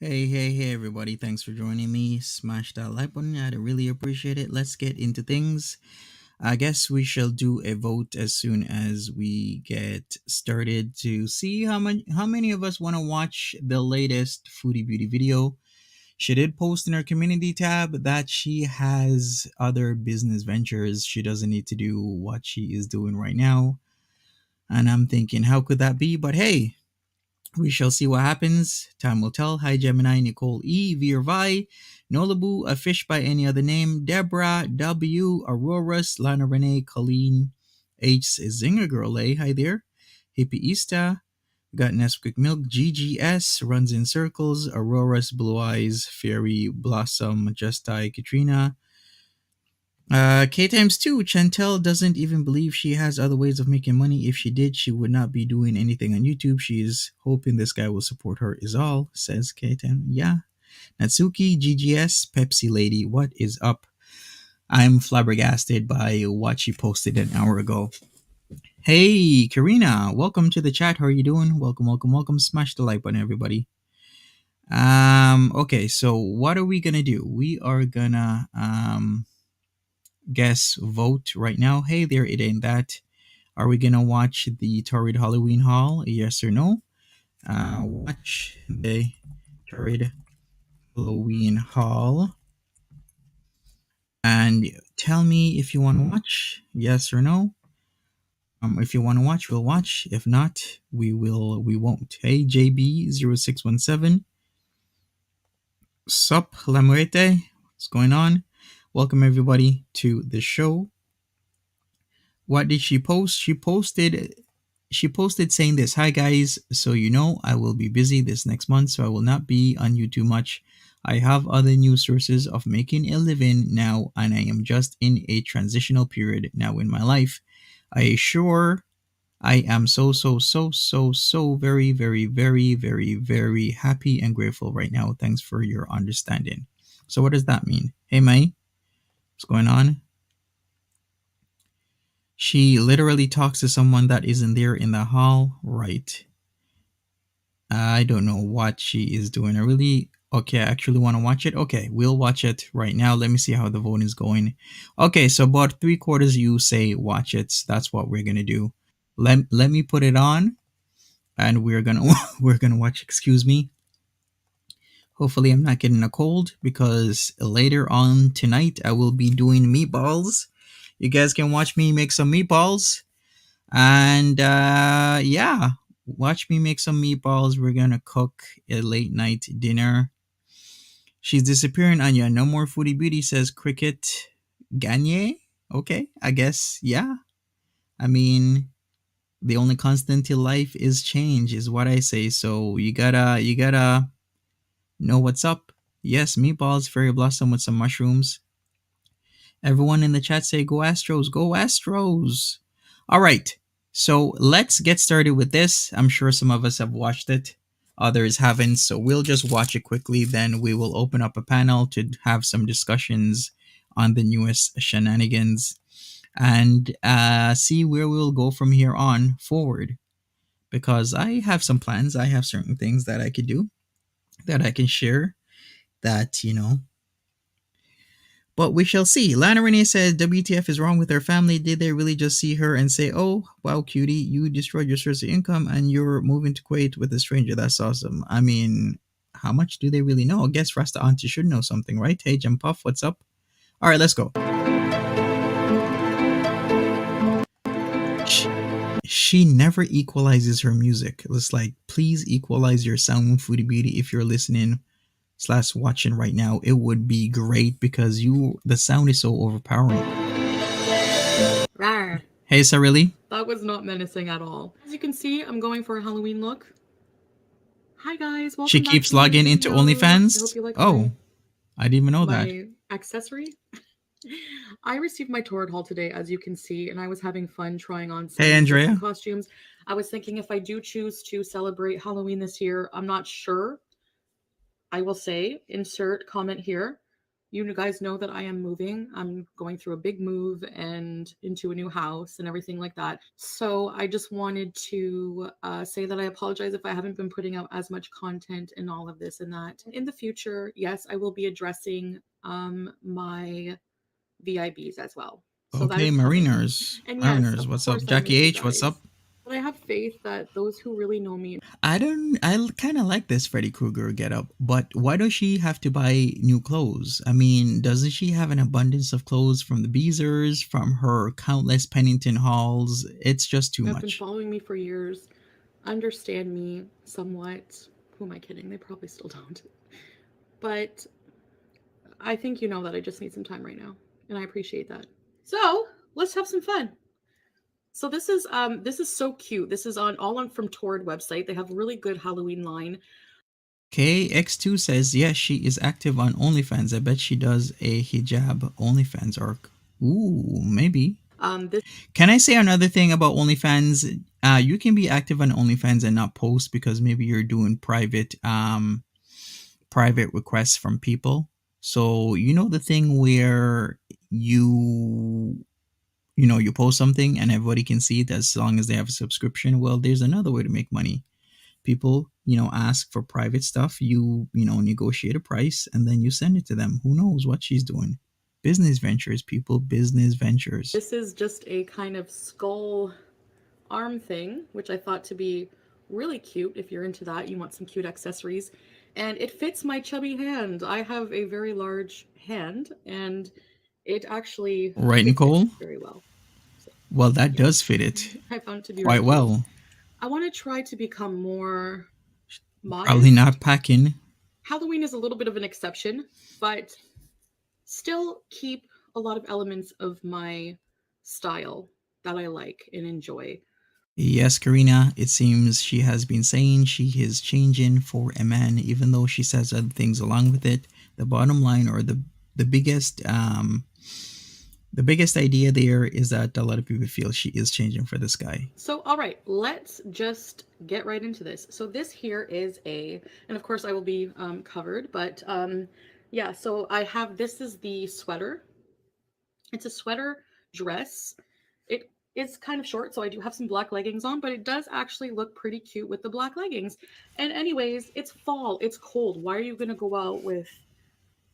Hey, everybody. Thanks for joining me. Smash that like button. I'd really appreciate it. Let's get into things. I guess we shall do a vote as soon as we get started to see how many of us want to watch the latest Foodie Beauty video. She did post in her community tab that she has other business ventures. She doesn't need to do what she is doing right now. And I'm thinking, how could that be? But hey, we shall see what happens. Time will tell. Hi, Gemini, Nicole E, Virvi, Nolabu, a fish by any other name, Deborah W, Auroras, Lana Renee, Colleen, H, Zinger Girl A, hi there, Hippie Easta, got Nesquik Milk, GGS, runs in circles, Aurora's Blue Eyes, Fairy Blossom, Just Die, Katrina, K times two, Chantel doesn't even believe she has other ways of making money. If she did, she would not be doing anything on YouTube. She is hoping this guy will support her, is all, says K10. Yeah. Natsuki, GGS, Pepsi Lady, what is up? I'm flabbergasted by what she posted an hour ago. Hey, Karina, welcome to the chat. How are you doing? Welcome. Smash the like button, everybody. Okay, so what are we gonna do? We are gonna guess vote right now. Hey there, it ain't that. Are we gonna watch the Torrid Halloween haul? Yes or no? Watch the Torrid Halloween haul and tell me if you want to watch. Yes or no? If you want to watch, we'll watch. If not, we won't. Hey JB0617. Sup La Muerte. What's going on? Welcome everybody to the show. What did she post? She posted saying this: "Hi guys, so you know I will be busy this next month, so I will not be on YouTube much. I have other new sources of making a living now, and I am just in a transitional period now in my life. I am so very very happy and grateful right now. Thanks for your understanding." So what does that mean? Hey Mai, what's going on? She literally talks to someone that isn't there in the hall, right? I don't know what she is doing. I actually want to watch it. Okay, we'll watch it right now. Let me see how the voting is going. Okay, so about 3/4 you say watch it. So that's what we're gonna do. Let me put it on, and we're gonna we're gonna watch. Excuse me. Hopefully, I'm not getting a cold because later on tonight I will be doing meatballs. You guys can watch me make some meatballs. And yeah, watch me make some meatballs. We're gonna cook a late night dinner. She's disappearing, Anya. No more Foodie Beauty, says Cricket Gagne. Okay, I guess, yeah. I mean, the only constant in life is change, is what I say. So you gotta know what's up. Yes, meatballs, fairy blossom with some mushrooms. Everyone in the chat say go Astros, go Astros. All right. So let's get started with this. I'm sure some of us have watched it, others haven't. So we'll just watch it quickly. Then we will open up a panel to have some discussions on the newest shenanigans and see where we'll go from here on forward. Because I have some plans. I have certain things that I could do, that I can share, that, but we shall see. Lana Renee says, WTF is wrong with her family? Did they really just see her and say, oh, wow, cutie, you destroyed your source of income and you're moving to Kuwait with a stranger? That's awesome. I mean, how much do they really know? I guess Rasta Auntie should know something, right? Hey, Jim Puff, what's up? All right, let's go. She never equalizes her music. It's like, please equalize your sound, Foodie Beauty, if you're listening / watching right now. It would be great because the sound is so overpowering. Rawr. Hey, Sarili. That was not menacing at all. As you can see, I'm going for a Halloween look. Hi guys, welcome She back keeps to my logging into video. OnlyFans. I hope you like I didn't even know that. my accessory. I received my Torrid haul today, as you can see, and I was having fun trying on some Andrea. costumes. I was thinking if I do choose to celebrate Halloween this year, I'm not sure. I will say, insert comment here. You guys know that I am moving. I'm going through a big move and into a new house and everything like that. So I just wanted to say that I apologize if I haven't been putting out as much content and all of this and that. In the future, yes, I will be addressing my VIBs as well. So that Okay, is coming. And yes, Mariners, of what's up? course, I Jackie miss you H, what's up? guys. But I have faith that those who really know me. I kind of like this Freddy Krueger getup, but why does she have to buy new clothes? I mean, doesn't she have an abundance of clothes from the Beezers, from her countless Pennington hauls? It's just too Have been much. following me for years, understand me somewhat. Who am I kidding? They probably still don't. But I think you know that I just need some time right now, and I appreciate that. So let's have some fun. So this is so cute. This is on from Torrid website. They have a really good Halloween line. KX2 says, yes, she is active on OnlyFans. I bet she does a hijab OnlyFans arc. Ooh, maybe. This Can I say another thing about OnlyFans? You can be active on OnlyFans and not post because maybe you're doing private requests from people. So you know the thing where you you post something and everybody can see it as long as they have a subscription. Well, there's another way to make money. People ask for private stuff. You negotiate a price and then you send it to them. Who knows what she's doing? Business ventures, people, business ventures. this is just a kind of skull arm thing, which I thought to be really cute. If you're into that, you want some cute accessories. And it fits my chubby hand. I have a very large hand, and it actually Right, fits it Nicole? very well. So, Well, that yeah, does fit it I found it to be really quite cute. well. I want to try to become more Probably modest. not packing. Halloween is a little bit of an exception, but still keep a lot of elements of my style that I like and enjoy. Yes, Karina, it seems she has been saying she is changing for a man, even though she says other things along with it. The bottom line, or the biggest the biggest idea there is that a lot of people feel she is changing for this guy. So, all right, let's just get right into this. So this here is and of course I will be covered, but yeah, so I have, this is the sweater. It's a sweater dress. It is kind of short, so I do have some black leggings on, but it does actually look pretty cute with the black leggings. And anyways, it's fall, it's cold. Why are you gonna go out with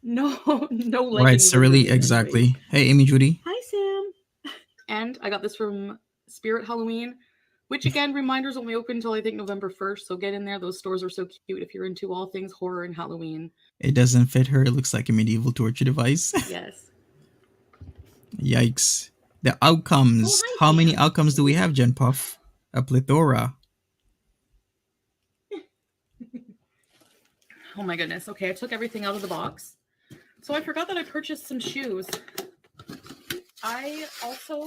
no Right, leggings Cyrilli, underneath anyways? exactly. Hey, Amy Judy. Hi, Sam. And I got this from Spirit Halloween, which again, reminders only open until I think November 1st. So get in there. Those stores are so cute if you're into all things horror and Halloween. It doesn't fit her. It looks like a medieval torture device. Yes. Yikes. The Oh, outcomes. hi, How many Sam. outcomes do we have, Gen Puff? A plethora. Oh my goodness. Okay, I took everything out of the box. So I forgot that I purchased some shoes. I also.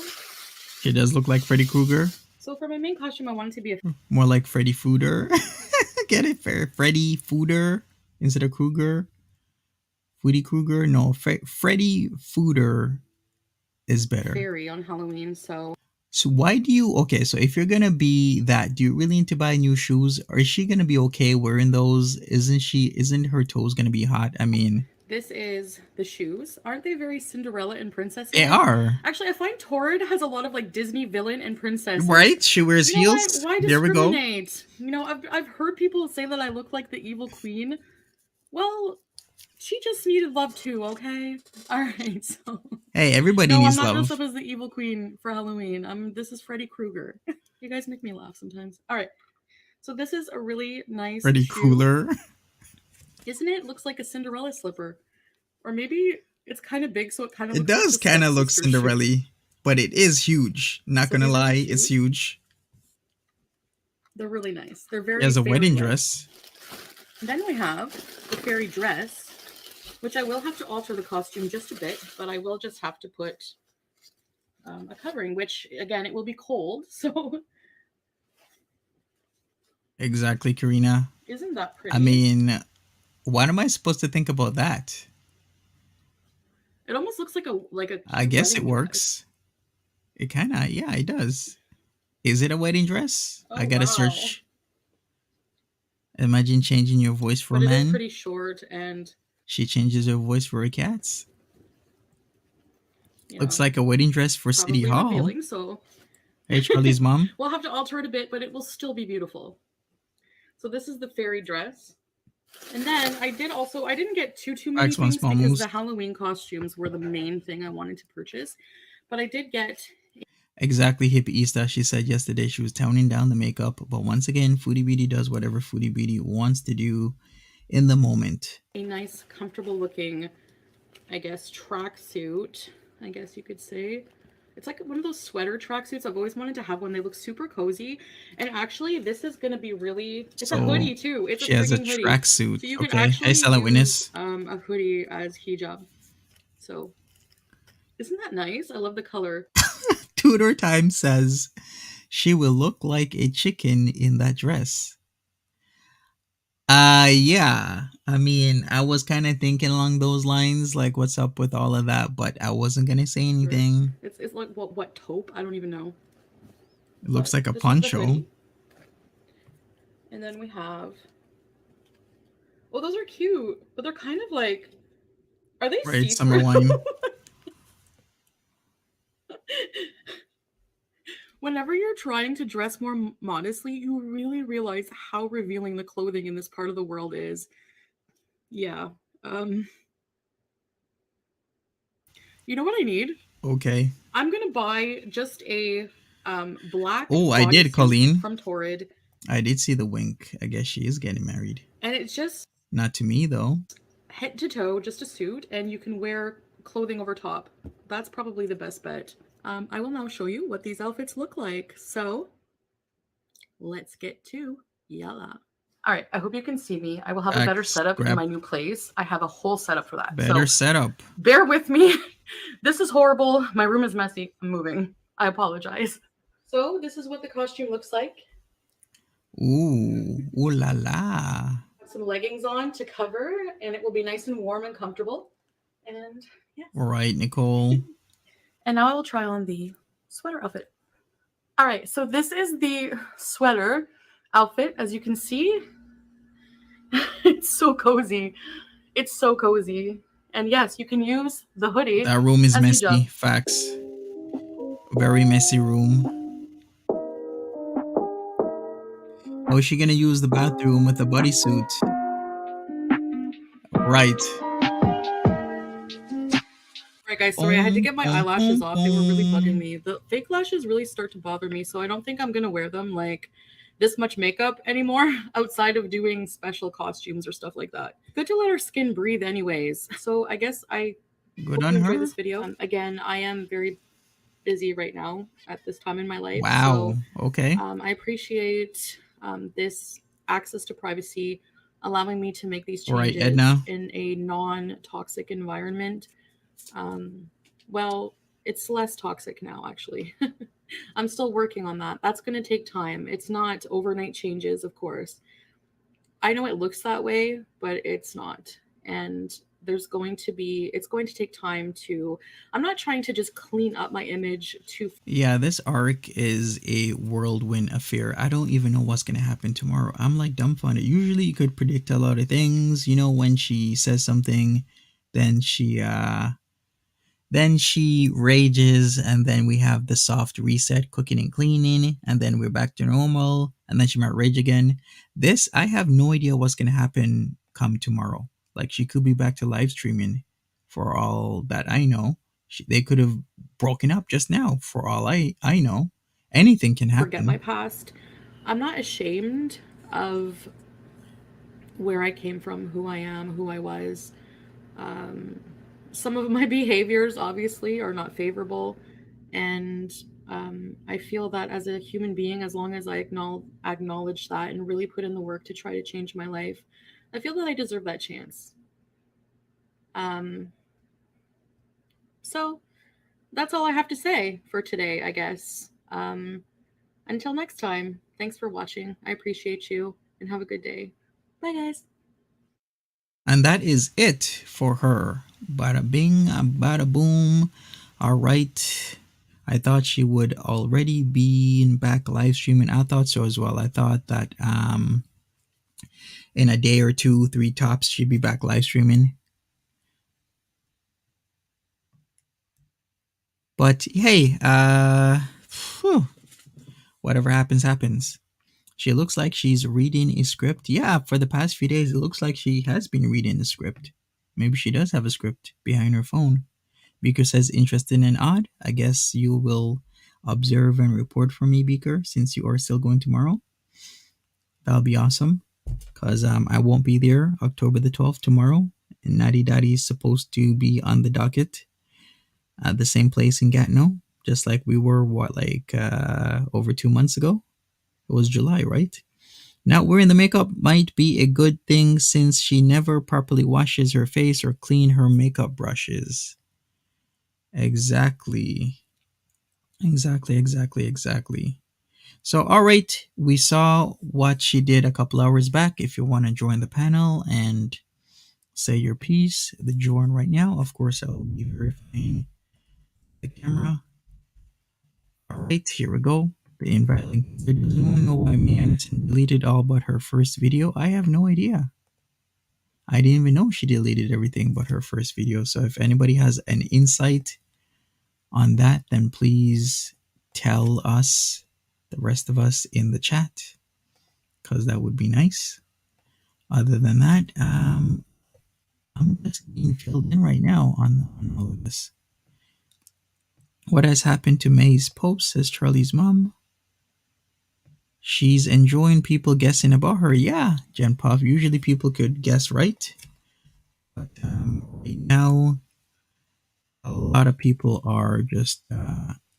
She does look like Freddy Krueger. So for my main costume, I wanted to be a. More like Freddy Fooder. Get it? Freddy Fooder instead of Krueger. Foodie Krueger? No, Freddy Fooder is better. Fairy on Halloween, so. So why do you, okay, so if you're gonna be that, do you really need to buy new shoes? Or is she gonna be okay wearing those? Isn't her toes gonna be hot? I mean, This is the shoes. Aren't they very Cinderella and princess? they are. Actually, I find Torrid has a lot of like Disney villain and princesses. Right? She wears You know heels. why There we go. discriminate? You know, I've heard people say that I look like the evil queen. Well, she just needed love too, okay? All right, so. Hey, everybody No, I'm needs not dressed love. up as the evil queen for Halloween. This is Freddy Krueger. You guys make me laugh sometimes. All right, so this is a really nice Freddy shoe. Cooler. Isn't it? It looks like a Cinderella slipper. Or maybe it's kind of big, so it kind of It looks does like the kind of look stepsister shoe. Cinderella, but it is huge. Not So gonna these are the lie, shoes. it's huge. They're really nice. They're very As a wedding fairy-like. dress. Then we have the fairy dress, which I will have to alter the costume just a bit, but I will just have to put a covering, which, again, it will be cold, so. Exactly, Karina. Isn't that pretty? I mean, what am I supposed to think about that? It almost looks like a I guess it wedding dress. works. It kind of, yeah, it does. Is it a wedding dress? Oh, I gotta wow. search. Imagine changing your voice for But a it is man. pretty short, and She changes her voice for her cats. You Looks know, like a wedding dress for City probably Hall. revealing, so Hey, Charlie's mom. we'll have to alter it a bit, but it will still be beautiful. So this is the fairy dress. And then I didn't get too many Wax one things small because moose. the Halloween costumes were the main thing I wanted to purchase. But I did get Exactly, hippie Easter. She said yesterday she was toning down the makeup, but once again, Foodie Beauty does whatever Foodie Beauty wants to do in the moment. a nice, comfortable looking, I guess, tracksuit, I guess you could say. It's like one of those sweater tracksuits. I've always wanted to have one. They look super cozy. And actually, this is going to be really... It's a hoodie, too. It's a she has a freaking hoodie. tracksuit. So you can Okay. Hey, actually silent use witness. a hoodie as hijab. So, isn't that nice? I love the color. Tudor Time says she will look like a chicken in that dress. Yeah. I mean, I was kind of thinking along those lines, like what's up with all of that, but I wasn't gonna say anything. It's like what taupe? I don't even know. It looks like a this is the poncho. hoodie. And then we have... Oh, those are cute, but they're kind of like... Are they Right, see-through? summer wine. Whenever you're trying to dress more modestly, you really realize how revealing the clothing in this part of the world is. Yeah. You know what I need? Okay. I'm gonna buy just a black Oh, I did, bodysuit Colleen. from Torrid. I did see the wink. I guess she is getting married. And it's just... Not to me, though. Head to toe, just a suit, and you can wear clothing over top. That's probably the best bet. I will now show you what these outfits look like. So, let's get to yalla. All right, I hope you can see me. I will have a better setup in my new place. I have a whole setup for that. Better setup. Bear with me. This is horrible. My room is messy. I'm moving. I apologize. So, this is what the costume looks like. Ooh, ooh la la. Some leggings on to cover, and it will be nice and warm and comfortable. And yes. All right, Nicole. And now I will try on the sweater outfit. All right, so this is the sweater outfit. As you can see, it's so cozy. It's so cozy. And yes, you can use the hoodie. That room is messy. Facts. Very messy room. Oh, is she gonna use the bathroom with a bodysuit? Right. Alright guys, sorry, I had to get my eyelashes off. They were really bugging me. The fake lashes really start to bother me, so I don't think I'm gonna wear them like this much makeup anymore outside of doing special costumes or stuff like that. Good to let her skin breathe anyways. So I guess I hope you enjoy this video. Again, I am very busy right now at this time in my life. Wow. So, okay. I appreciate this access to privacy, allowing me to make these changes in a non-toxic environment. Well, it's less toxic now, actually. I'm still working on that. That's going to take time. It's not overnight changes, of course. I know it looks that way, but it's not. And it's going to take time to... I'm not trying to just clean up my image to... Yeah, this arc is a whirlwind affair. I don't even know what's going to happen tomorrow. I'm like dumbfounded. Usually you could predict a lot of things. You know, when she says something, then she rages, and then we have the soft reset, cooking and cleaning, and then we're back to normal, and then she might rage again. This, I have no idea what's going to happen come tomorrow. Like, she could be back to live streaming for all that I know. They could have broken up just now for all I know. Anything can happen. Forget my past. I'm not ashamed of where I came from, who I am, who I was. Some of my behaviors obviously are not favorable, and I feel that as a human being, as long as I acknowledge that and really put in the work to try to change my life, I feel that I deserve that chance. So that's all I have to say for today, I guess. Until next time, thanks for watching. I appreciate you, and have a good day. Bye, guys. And that is it for her. Bada bing, bada boom. All right. I thought she would already be back live streaming. I thought so as well. I thought that in a day or two, 3 tops, she'd be back live streaming. But hey, phew, whatever happens, happens. She looks like she's reading a script. Yeah, for the past few days, it looks like she has been reading the script. Maybe she does have a script behind her phone. Beaker says, interesting and odd. I guess you will observe and report for me, Beaker, since you are still going tomorrow. That'll be awesome because I won't be there October the 12th tomorrow. And Natty Daddy is supposed to be on the docket at the same place in Gatineau, just like we were, over 2 months ago? It was July, right? Not wearing the makeup might be a good thing since she never properly washes her face or clean her makeup brushes. Exactly. Exactly. So, all right, we saw what she did a couple hours back. If you want to join the panel and say your piece, the join right now. Of course, I'll be verifying the camera. All right, here we go. The invite link. Does anyone know why May Anderson deleted all but her first video? I have no idea. I didn't even know she deleted everything but her first video. So if anybody has an insight on that, then please tell us, the rest of us, in the chat, because that would be nice. Other than that, I'm just being filled in right now on all of this. What has happened to May's post, says Charlie's mom. She's enjoying people guessing about her. Yeah, Jen Puff. Usually people could guess right. But right now, a lot of people are just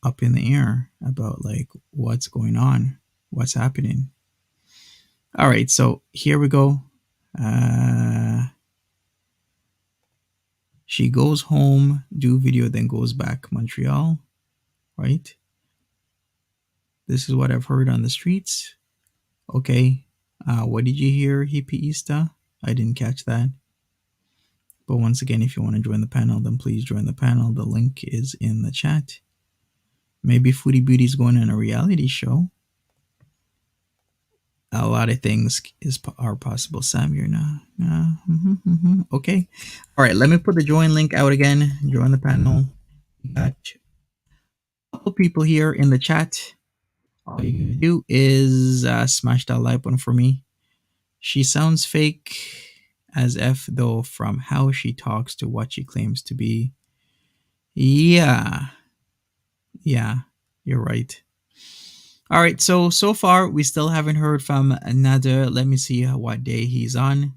up in the air about like what's going on, what's happening. All right, so here we go. She goes home, do video, then goes back Montreal, right? This is what I've heard on the streets. Okay, what did you hear, Hippieista? I didn't catch that. But once again, if you want to join the panel, then please join the panel. The link is in the chat. Maybe Foodie Beauty is going on a reality show. A lot of things are possible. Sam, you're not. Okay. All right. Let me put the join link out again. Join the panel. We got a couple people here in the chat. All you gotta do is smash that like button for me. She sounds fake as F, though, from how she talks to what she claims to be. Yeah, you're right. All right, so far we still haven't heard from Nader. Let me see what day he's on.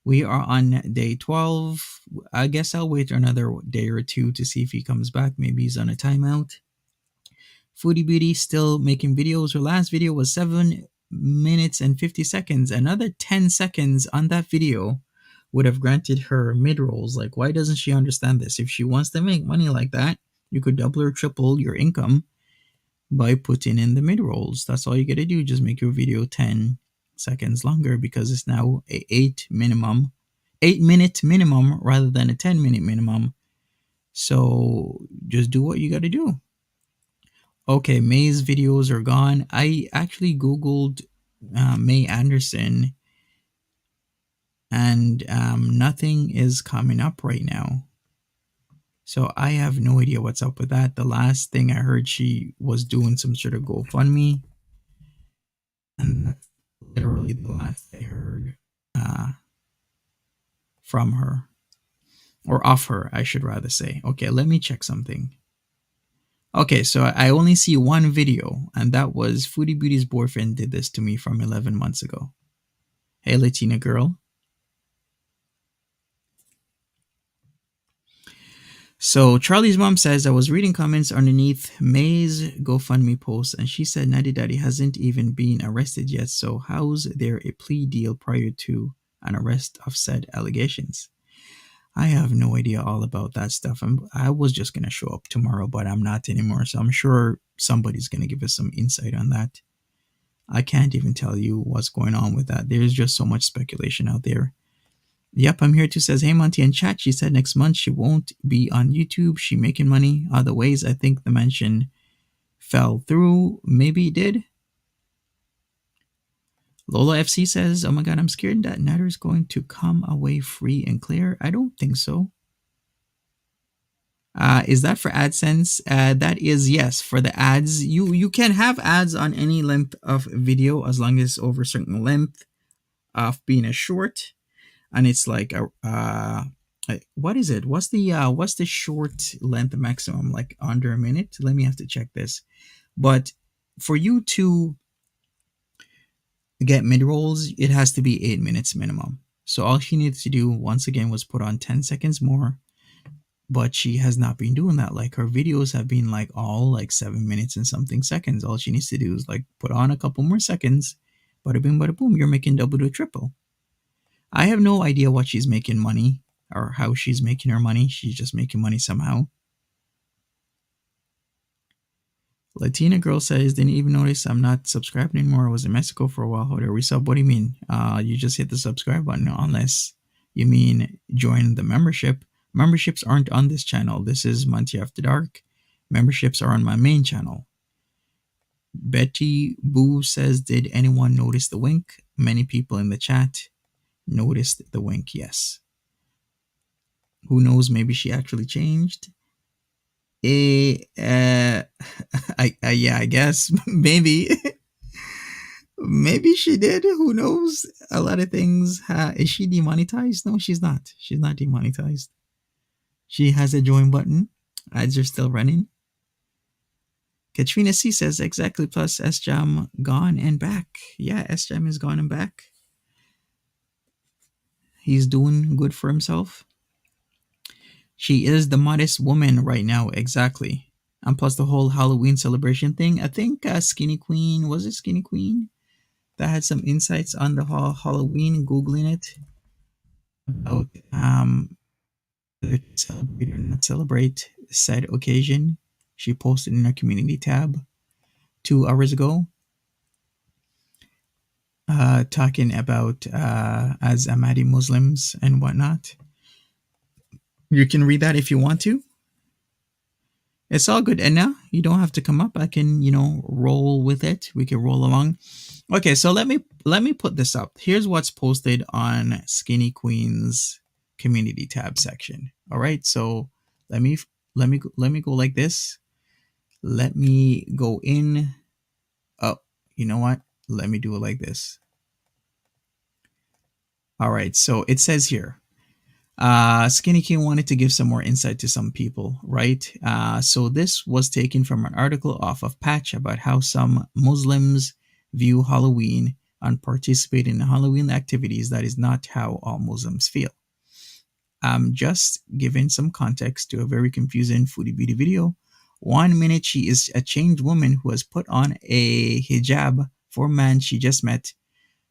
We are on day 12. I guess I'll wait another day or two to see if he comes back. Maybe he's on a timeout. Foodie Beauty still making videos. Her last video was 7 minutes and 50 seconds. Another 10 seconds on that video would have granted her mid rolls. Like, why doesn't she understand this? If she wants to make money like that, you could double or triple your income by putting in the mid rolls. That's all you gotta do. Just make your video 10 seconds longer because it's now a 8-minute minimum rather than a 10-minute minimum. So just do what you gotta do. Okay, May's videos are gone. I actually Googled May Anderson and nothing is coming up right now. So I have no idea what's up with that. The last thing I heard, she was doing some sort of GoFundMe. And that's literally the last I heard from her. Or of her, I should rather say. Okay, let me check something. Okay, so I only see one video, and that was Foodie Beauty's boyfriend did this to me from 11 months ago. Hey, Latina girl. So Charlie's mom says, I was reading comments underneath May's GoFundMe post, and she said Natty Daddy hasn't even been arrested yet, so how's there a plea deal prior to an arrest of said allegations? I have no idea all about that stuff. I was just going to show up tomorrow, but I'm not anymore. So I'm sure somebody's going to give us some insight on that. I can't even tell you what's going on with that. There's just so much speculation out there. Yep, I'm here too, says, hey, Monty in chat. She said next month she won't be on YouTube. She making money other ways. I think the mention fell through. Maybe it did. Lola FC says, oh my God, I'm scared that Nader is going to come away free and clear. I don't think so. Is that for AdSense? That is yes for the ads. You can have ads on any length of video as long as over a certain length of being a short, and it's like what is it? What's the short length maximum? Like under a minute? Let me have to check this. But for you to get mid rolls, it has to be 8 minutes minimum. So all she needs to do once again was put on 10 seconds more, but she has not been doing that. Like her videos have been like all like 7 minutes and something seconds. All she needs to do is like put on a couple more seconds, bada boom, you're making double to triple. I have no idea what she's making money or how she's making her money. She's just making money somehow. Latina girl says, didn't even notice I'm not subscribed anymore. I was in Mexico for a while. How do I resub? What do you mean? You just hit the subscribe button unless you mean join the membership. Memberships aren't on this channel. This is Monty After Dark. Memberships are on my main channel. Betty Boo says, did anyone notice the wink? Many people in the chat noticed the wink, yes. Who knows? Maybe she actually changed. Yeah, I guess maybe, maybe she did. Who knows? A lot of things. Is she demonetized? No, she's not. She's not demonetized. She has a join button. Ads are still running. Katrina C says exactly. Plus SJam gone and back. Yeah, SJam is gone and back. He's doing good for himself. She is the modest woman right now, exactly. And plus the whole Halloween celebration thing. I think Skinny Queen, was it Skinny Queen? That had some insights on the Halloween, Googling it. About whether to celebrate or not celebrate said occasion. She posted in her community tab 2 hours ago. Talking about as Ahmadi Muslims and whatnot. You can read that if you want to. It's all good. And now you don't have to come up. I can, roll with it. We can roll along. Okay, so let me put this up. Here's what's posted on Skinny Queen's community tab section. All right, so let me go like this. Let me go in. Oh, you know what? Let me do it like this. All right, so it says here, Skinny King wanted to give some more insight to some people, right? So this was taken from an article off of Patch about how some Muslims view Halloween and participate in Halloween activities. That is not how all Muslims feel. I'm just giving some context to a very confusing Foodie Beauty video. 1 minute she is a changed woman who has put on a hijab for a man she just met,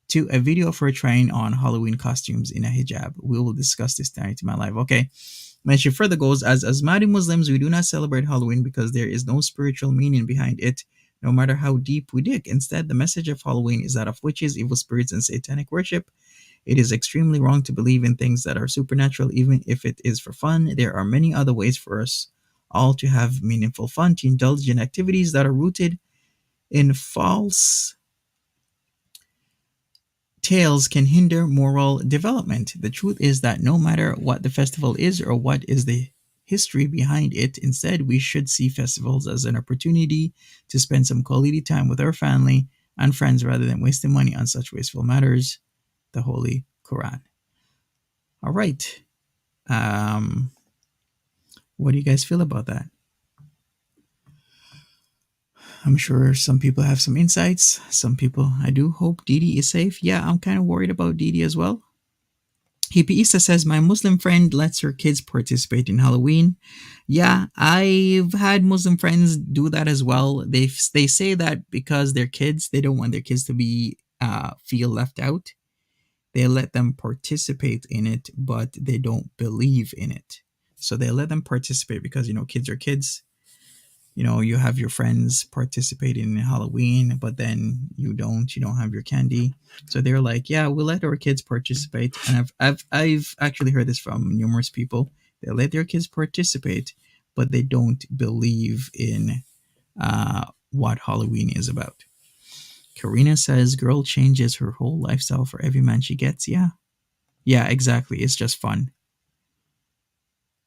to a video of her trying on Halloween costumes in a hijab. We will discuss this tonight in my live. Okay. And she further goes, as Ahmadi Muslims, we do not celebrate Halloween because there is no spiritual meaning behind it, no matter how deep we dig. Instead, the message of Halloween is that of witches, evil spirits, and satanic worship. It is extremely wrong to believe in things that are supernatural, even if it is for fun. There are many other ways for us all to have meaningful fun, to indulge in activities that are rooted in false tales can hinder moral development. The truth is that no matter what the festival is or what is the history behind it, instead, we should see festivals as an opportunity to spend some quality time with our family and friends rather than wasting money on such wasteful matters. The Holy Quran. All right. What do you guys feel about that? I'm sure some people have some insights. Some people, I do hope Didi is safe. Yeah, I'm kind of worried about Didi as well. Hippie Issa says, my Muslim friend lets her kids participate in Halloween. Yeah, I've had Muslim friends do that as well. They say that because they're kids, they don't want their kids to be feel left out. They let them participate in it, but they don't believe in it. So they let them participate because, kids are kids. You have your friends participating in Halloween, but then you don't have your candy. So they're like, yeah, we'll let our kids participate. And I've actually heard this from numerous people. They let their kids participate, but they don't believe in what Halloween is about. Karina says, girl changes her whole lifestyle for every man she gets. Yeah, exactly. It's just fun.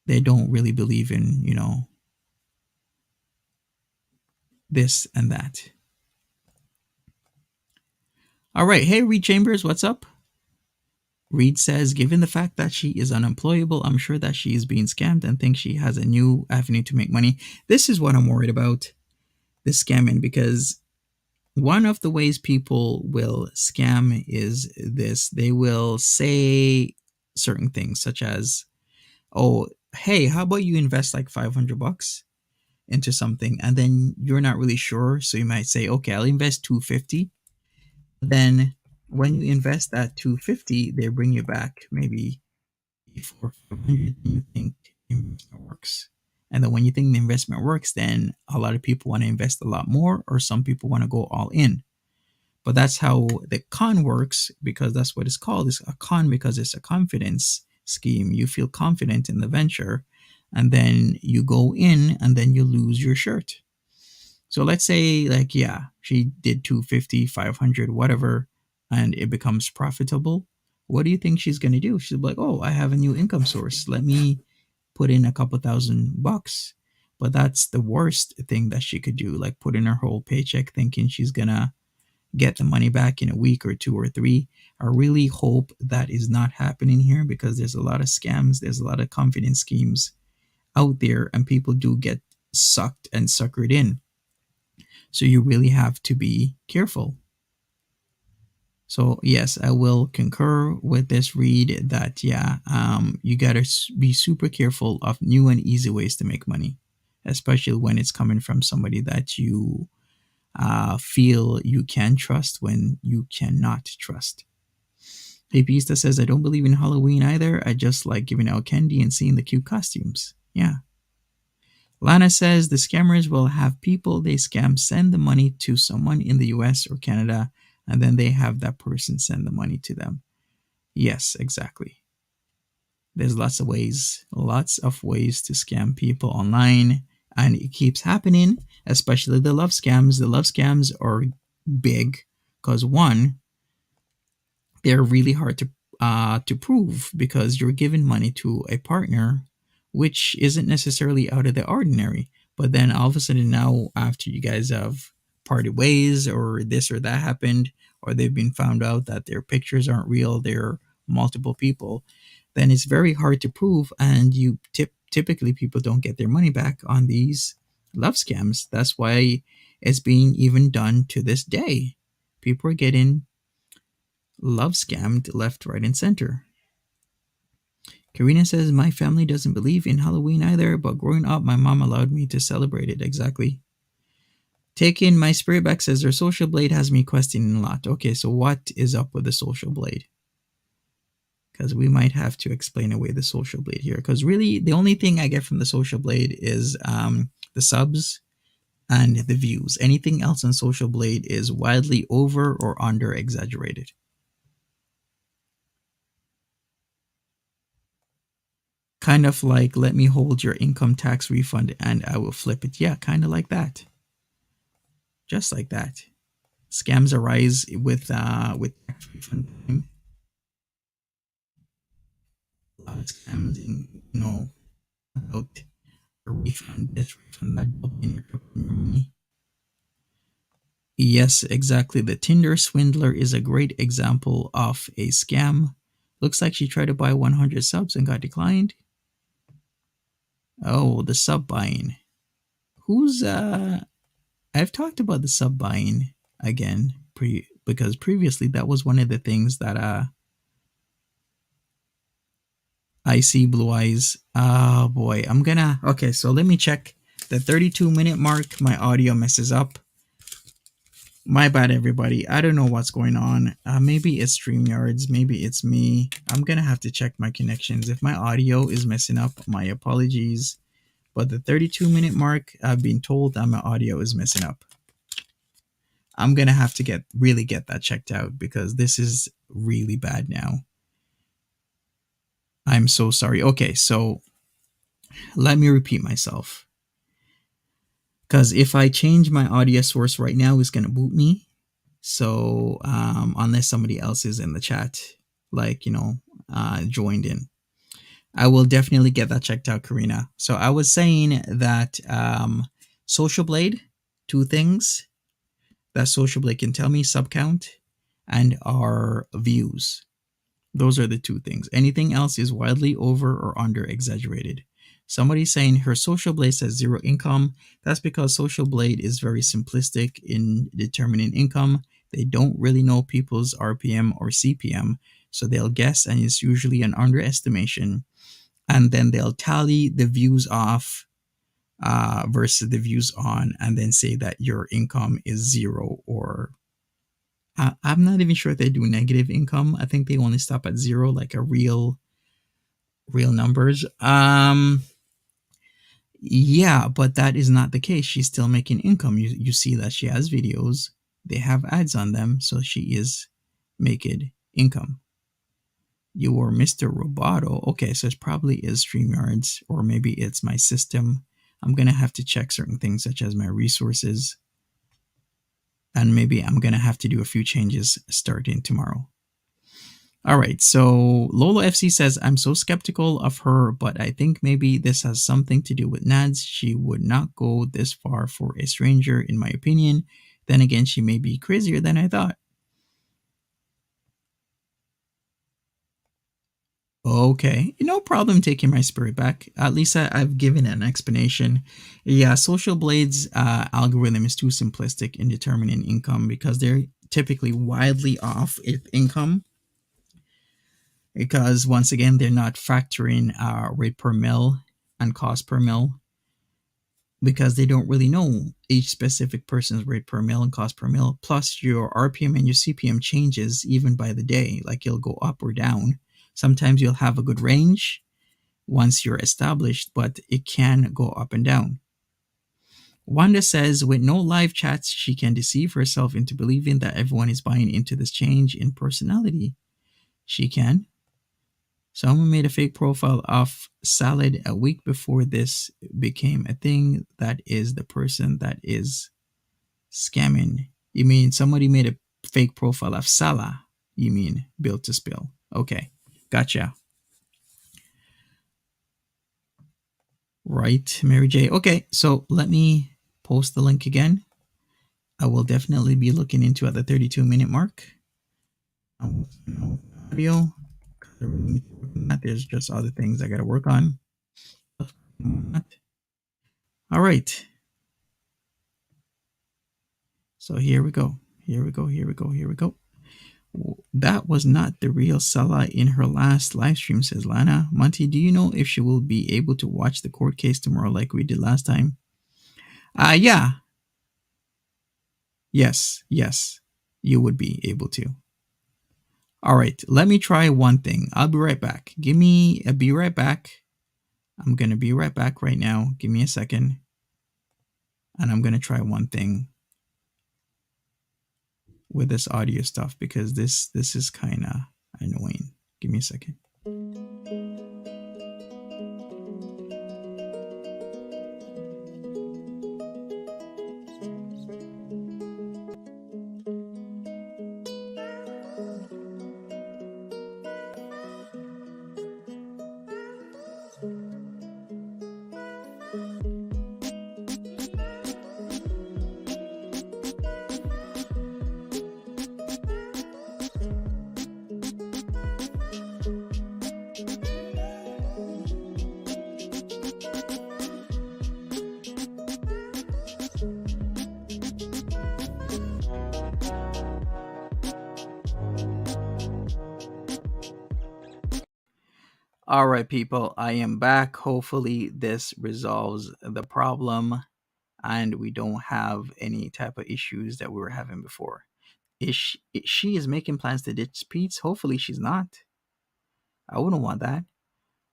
They don't really believe in, this and that. All right. Hey, Reed Chambers, what's up? Reed says, given the fact that she is unemployable, I'm sure that she is being scammed and thinks she has a new avenue to make money. This is what I'm worried about, the scamming, because one of the ways people will scam is this. They will say certain things such as, oh, hey, how about you invest like 500 bucks into something, and then you're not really sure, so you might say, okay, I'll invest 250. Then when you invest that 250, they bring you back maybe 400, and you think the investment works. And then when you think the investment works, then a lot of people want to invest a lot more, or some people want to go all in. But that's how the con works, because that's what it's called. It's a con because it's a confidence scheme. You feel confident in the venture, and then you go in and then you lose your shirt. So let's say, like, yeah, she did 250, 500, whatever, and it becomes profitable. What do you think she's going to do? She's like, oh, I have a new income source. Let me put in a couple $1,000. But that's the worst thing that she could do, like put in her whole paycheck thinking she's going to get the money back in a week or 2 or 3. I really hope that is not happening here, because there's a lot of scams, there's a lot of confidence schemes out there, and people do get sucked and suckered in. So you really have to be careful. So yes, I will concur with this read that, yeah, you gotta be super careful of new and easy ways to make money, especially when it's coming from somebody that you feel you can trust when you cannot trust. Hey, Pista says, I don't believe in Halloween either. I just like giving out candy and seeing the cute costumes. Yeah. Lana says the scammers will have people they scam send the money to someone in the US or Canada, and then they have that person send the money to them. Yes, exactly. There's lots of ways to scam people online, and it keeps happening, especially the love scams. The love scams are big because, one, they're really hard to prove, because you're giving money to a partner which isn't necessarily out of the ordinary. But then all of a sudden, now after you guys have parted ways, or this or that happened, or they've been found out that their pictures aren't real, they're multiple people, then it's very hard to prove, and typically people don't get their money back on these love scams. That's why it's being even done to this day. People are getting love scammed left, right, and center. Karina says, my family doesn't believe in Halloween either, but growing up, my mom allowed me to celebrate it. Exactly. Taking my spirit back says, their social blade has me questioning a lot. Okay, so what is up with the social blade? Because we might have to explain away the social blade here. Because really, the only thing I get from the social blade is the subs and the views. Anything else on social blade is wildly over or under exaggerated. Kind of like, let me hold your income tax refund and I will flip it. Yeah, kind of like that. Just like that. Scams arise with tax refund time. A lot of scams in, about a refund, this refund, that, doubling your money. Yes, exactly. The Tinder swindler is a great example of a scam. Looks like she tried to buy 100 subs and got declined. Oh, the sub buying. Who's I've talked about the sub buying again, because previously that was one of the things that I see blue eyes. Oh boy, okay, so let me check the 32-minute mark. My audio messes up. My bad, everybody. I don't know what's going on. Maybe it's StreamYards. Maybe it's me. I'm gonna have to check my connections. If my audio is messing up, my apologies. But the 32-minute mark, I've been told that my audio is messing up. I'm gonna have to really get that checked out, because this is really bad now. I'm so sorry. Okay, so let me repeat myself. Because if I change my audio source right now, it's gonna boot me. So unless somebody else is in the chat, like, joined in. I will definitely get that checked out, Karina. So I was saying that Social Blade, two things that Social Blade can tell me: sub count and our views. Those are the two things. Anything else is wildly over or under exaggerated. Somebody saying her Social Blade says zero income. That's because Social Blade is very simplistic in determining income. They don't really know people's RPM or CPM, so they'll guess, and it's usually an underestimation. And then they'll tally the views off versus the views on, and then say that your income is zero, or I'm not even sure if they do negative income. I think they only stop at zero, like a real numbers. Yeah, but that is not the case. She's still making income. You see that she has videos. They have ads on them, so she is making income. You are Mr. Roboto. Okay, so it probably is StreamYards, or maybe it's my system. I'm gonna have to check certain things such as my resources, and maybe I'm gonna have to do a few changes starting tomorrow. All right, so Lolo FC says, I'm so skeptical of her, but I think maybe this has something to do with Nads. She would not go this far for a stranger, in my opinion. Then again, she may be crazier than I thought. Okay, no problem taking my spirit back. At least I've given an explanation. Yeah, Social Blade's algorithm is too simplistic in determining income because they're typically wildly off if income, because once again they're not factoring rate per mil and cost per mil, because they don't really know each specific person's rate per mil and cost per mil. Plus your RPM and your CPM changes even by the day, like you'll go up or down. Sometimes you'll have a good range once you're established, but it can go up and down. Wanda says, with no live chats, she can deceive herself into believing that everyone is buying into this change in personality. She can. Someone made a fake profile of Salad a week before this became a thing. That is the person that is scamming. You mean somebody made a fake profile of Salah? You mean built to spill? Okay, gotcha. Right, Mary J. Okay, so let me post the link again. I will definitely be looking into at the 32-minute mark. Audio. There's just other things I got to work on. All right. So here we go. Here we go. Here we go. Here we go. That was not the real Salah in her last live stream, says Lana. Monty, do you know if she will be able to watch the court case tomorrow like we did last time? Yeah. Yes. You would be able to. All right, let me try one thing. I'll be right back. Give me a be right back. I'm going to be right back right now. Give me a second. And I'm going to try one thing with this audio stuff because this is kind of annoying. Give me a second. All right, people, I am back. Hopefully, this resolves the problem and we don't have any type of issues that we were having before. She is making plans to ditch Peetz? Hopefully, she's not. I wouldn't want that.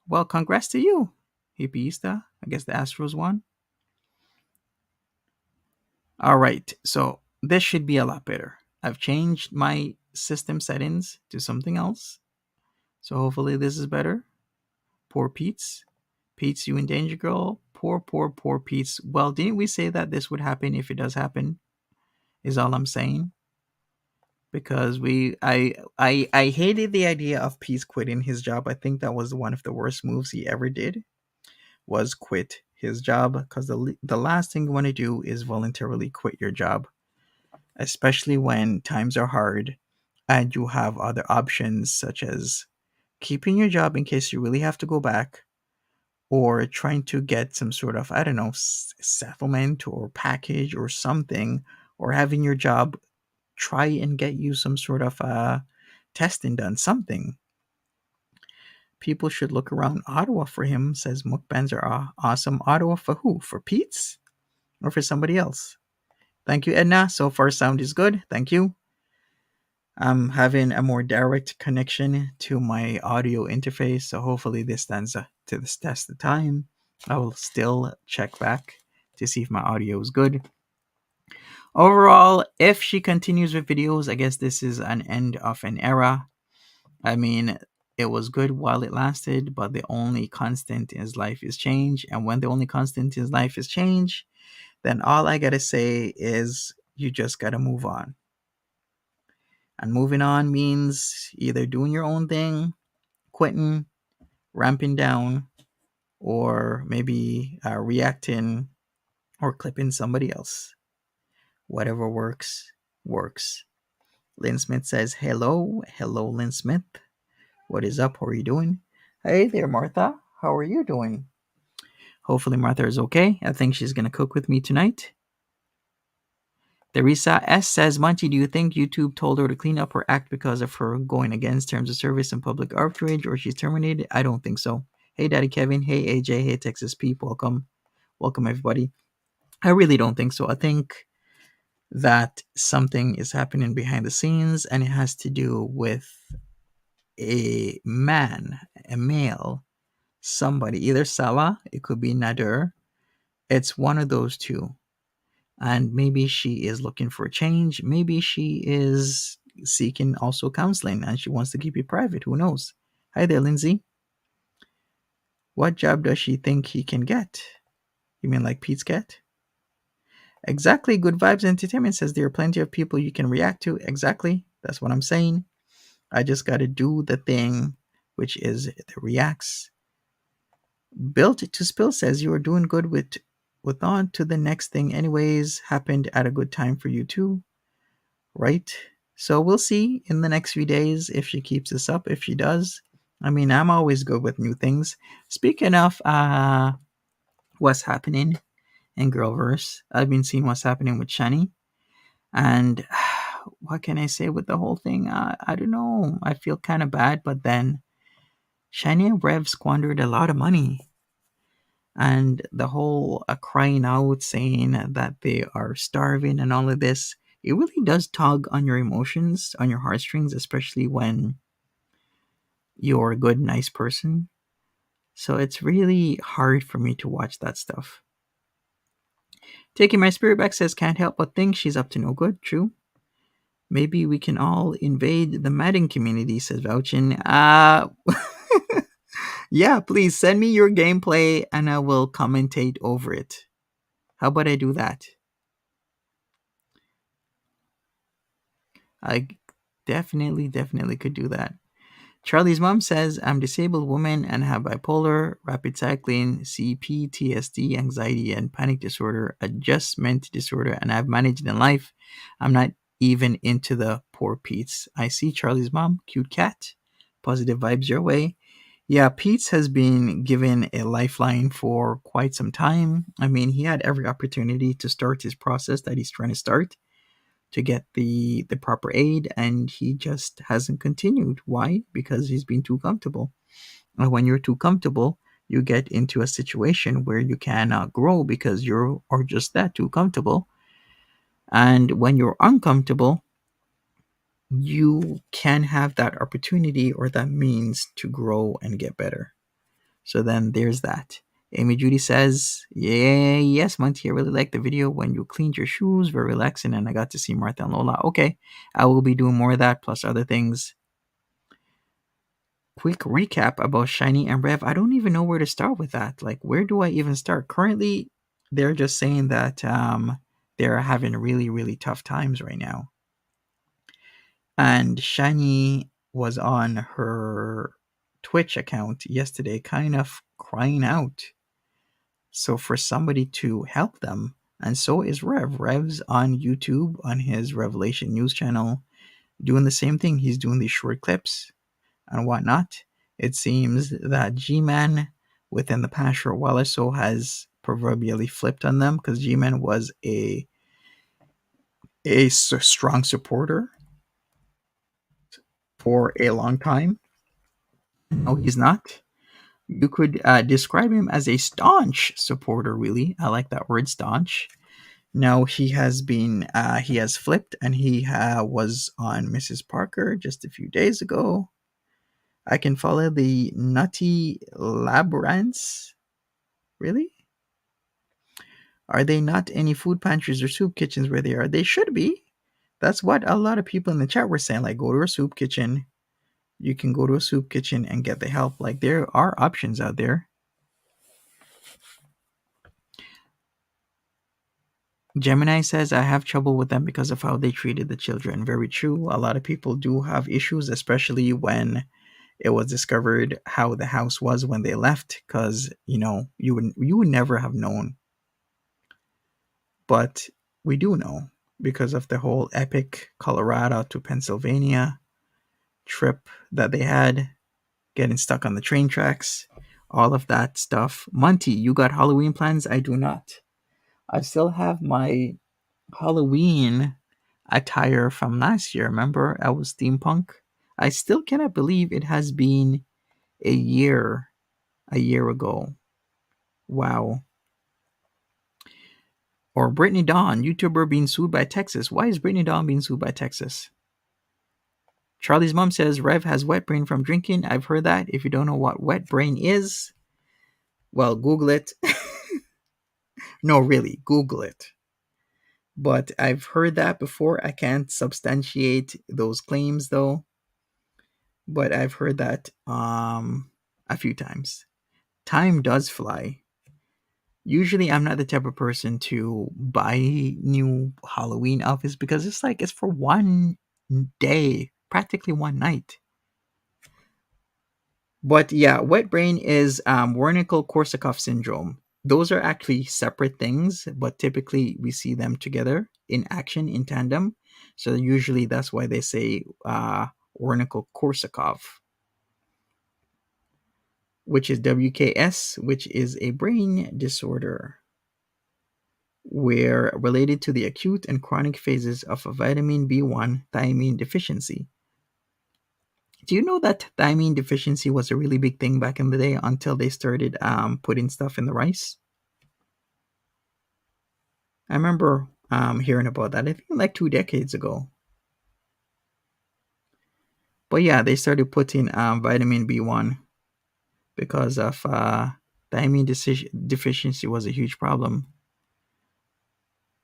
Well, congrats to you, Hippieista. I guess the Astros won. All right, so this should be a lot better. I've changed my system settings to something else. So hopefully this is better. Poor Peetz. Peetz, you in danger, girl. Poor Peetz. Well, didn't we say that this would happen if it does happen? Is all I'm saying. because I hated the idea of Peetz quitting his job. I think that was one of the worst moves he ever did, was quit his job, because the last thing you want to do is voluntarily quit your job, especially when times are hard and you have other options such as keeping your job in case you really have to go back, or trying to get some sort of, I don't know, settlement or package or something, or having your job try and get you some sort of testing done, something. People should look around Ottawa for him, says mukbangs are awesome. Ottawa for who? For Peetz? Or for somebody else? Thank you, Edna. So far, sound is good. Thank you. I'm having a more direct connection to my audio interface, so hopefully this stands to this test of time. I will still check back to see if my audio is good. Overall, if she continues with videos, I guess this is an end of an era. I mean, it was good while it lasted, but the only constant in life is change. And when the only constant in life is change, then all I gotta say is you just gotta move on. And moving on means either doing your own thing, quitting, ramping down, or maybe reacting or clipping somebody else. Whatever works, works. Lynn Smith says, hello. Hello, Lynn Smith. What is up? How are you doing? Hey there, Martha. How are you doing? Hopefully, Martha is okay. I think she's going to cook with me tonight. Teresa S says, Monty, do you think YouTube told her to clean up her act because of her going against terms of service and public outrage, or she's terminated? I don't think so. Hey, Daddy Kevin. Hey, AJ. Hey, Texas Peep. Welcome. Welcome, everybody. I really don't think so. I think that something is happening behind the scenes, and it has to do with a man, a male, somebody, either Salah, it could be Nader. It's one of those two. And maybe she is looking for a change. Maybe she is seeking also counseling and she wants to keep it private. Who knows? Hi there, Lindsay. What job does she think he can get? You mean like Pete's get? Exactly. Good Vibes Entertainment says there are plenty of people you can react to. Exactly. That's what I'm saying. I just got to do the thing, which is the reacts. Built to Spill says you are doing good with on to the next thing. Anyways, happened at a good time for you too, right? So we'll see in the next few days if she keeps this up. If she does, I mean, I'm always good with new things. Speaking of what's happening in Girlverse, I've been seeing what's happening with Shani, and what can I say with the whole thing? I don't know. I feel kind of bad, but then Shani and Rev squandered a lot of money, and the whole crying out saying that they are starving and all of this, it really does tug on your emotions, on your heartstrings, especially when you're a good nice person. So it's really hard for me to watch that stuff. Taking My Spirit Back says can't help but think she's up to no good. True. Maybe we can all invade the Madden community, says Vouchin. Yeah, please send me your gameplay and I will commentate over it. How about I do that? I definitely could do that. Charlie's mom says, I'm disabled woman and have bipolar, rapid cycling, CPTSD, anxiety and panic disorder, adjustment disorder, and I've managed in life. I'm not even into the poor Peetz. I see Charlie's mom, cute cat. Positive vibes your way. Yeah, Peetz has been given a lifeline for quite some time. I mean, he had every opportunity to start his process that he's trying to start to get the proper aid, and he just hasn't continued. Why? Because he's been too comfortable. And when you're too comfortable, you get into a situation where you cannot grow because you are just that too comfortable. And when you're uncomfortable, you can have that opportunity or that means to grow and get better. So then there's that. Amy Judy says, yeah, yes, Monty, I really liked the video when you cleaned your shoes. Very relaxing, and I got to see Martha and Lola. Okay, I will be doing more of that, plus other things. Quick recap about Shiny and Rev. I don't even know where to start with that. Like, where do I even start? Currently, they're just saying that they're having really, really tough times right now. And Shani was on her Twitch account yesterday, kind of crying out. So for somebody to help them, and so is Rev. Rev's on YouTube on his Revelation News channel, doing the same thing. He's doing these short clips and whatnot. It seems that G-Man within the past short while or so has proverbially flipped on them because G-Man was a strong supporter for a long time. No, he's not. You could describe him as a staunch supporter. Really, I like that word, staunch. Now he has flipped, and he was on Mrs. Parker just a few days ago. I can follow the nutty labyrinths. Really? Are they not any food pantries or soup kitchens where they are? They should be. That's what a lot of people in the chat were saying. Like, go to a soup kitchen. You can go to a soup kitchen and get the help. Like, there are options out there. Gemini says, I have trouble with them because of how they treated the children. Very true. A lot of people do have issues, especially when it was discovered how the house was when they left, because you would never have known. But we do know because of the whole epic Colorado to Pennsylvania trip that they had, getting stuck on the train tracks, all of that stuff. Monty, you got Halloween plans? I do not. I still have my Halloween attire from last year. Remember, I was steampunk. I still cannot believe it has been a year, a year ago. Wow. Or Brittany Dawn, YouTuber being sued by Texas. Why is Brittany Dawn being sued by Texas? Charlie's mom says Rev has wet brain from drinking. I've heard that. If you don't know what wet brain is, well, Google it. No, really, Google it. But I've heard that before. I can't substantiate those claims though. But I've heard that a few times. Time does fly. Usually I'm not the type of person to buy new Halloween outfits because it's for one day, practically one night. But yeah, wet brain is Wernicke-Korsakoff syndrome. Those are actually separate things, but typically we see them together in action in tandem. So usually that's why they say Wernicke-Korsakoff, which is WKS, which is a brain disorder where related to the acute and chronic phases of a vitamin B1 thiamine deficiency. Do you know that thiamine deficiency was a really big thing back in the day until they started putting stuff in the rice? I remember hearing about that, I think like 2 decades ago. But yeah, they started putting vitamin B1 because of thiamine deficiency was a huge problem.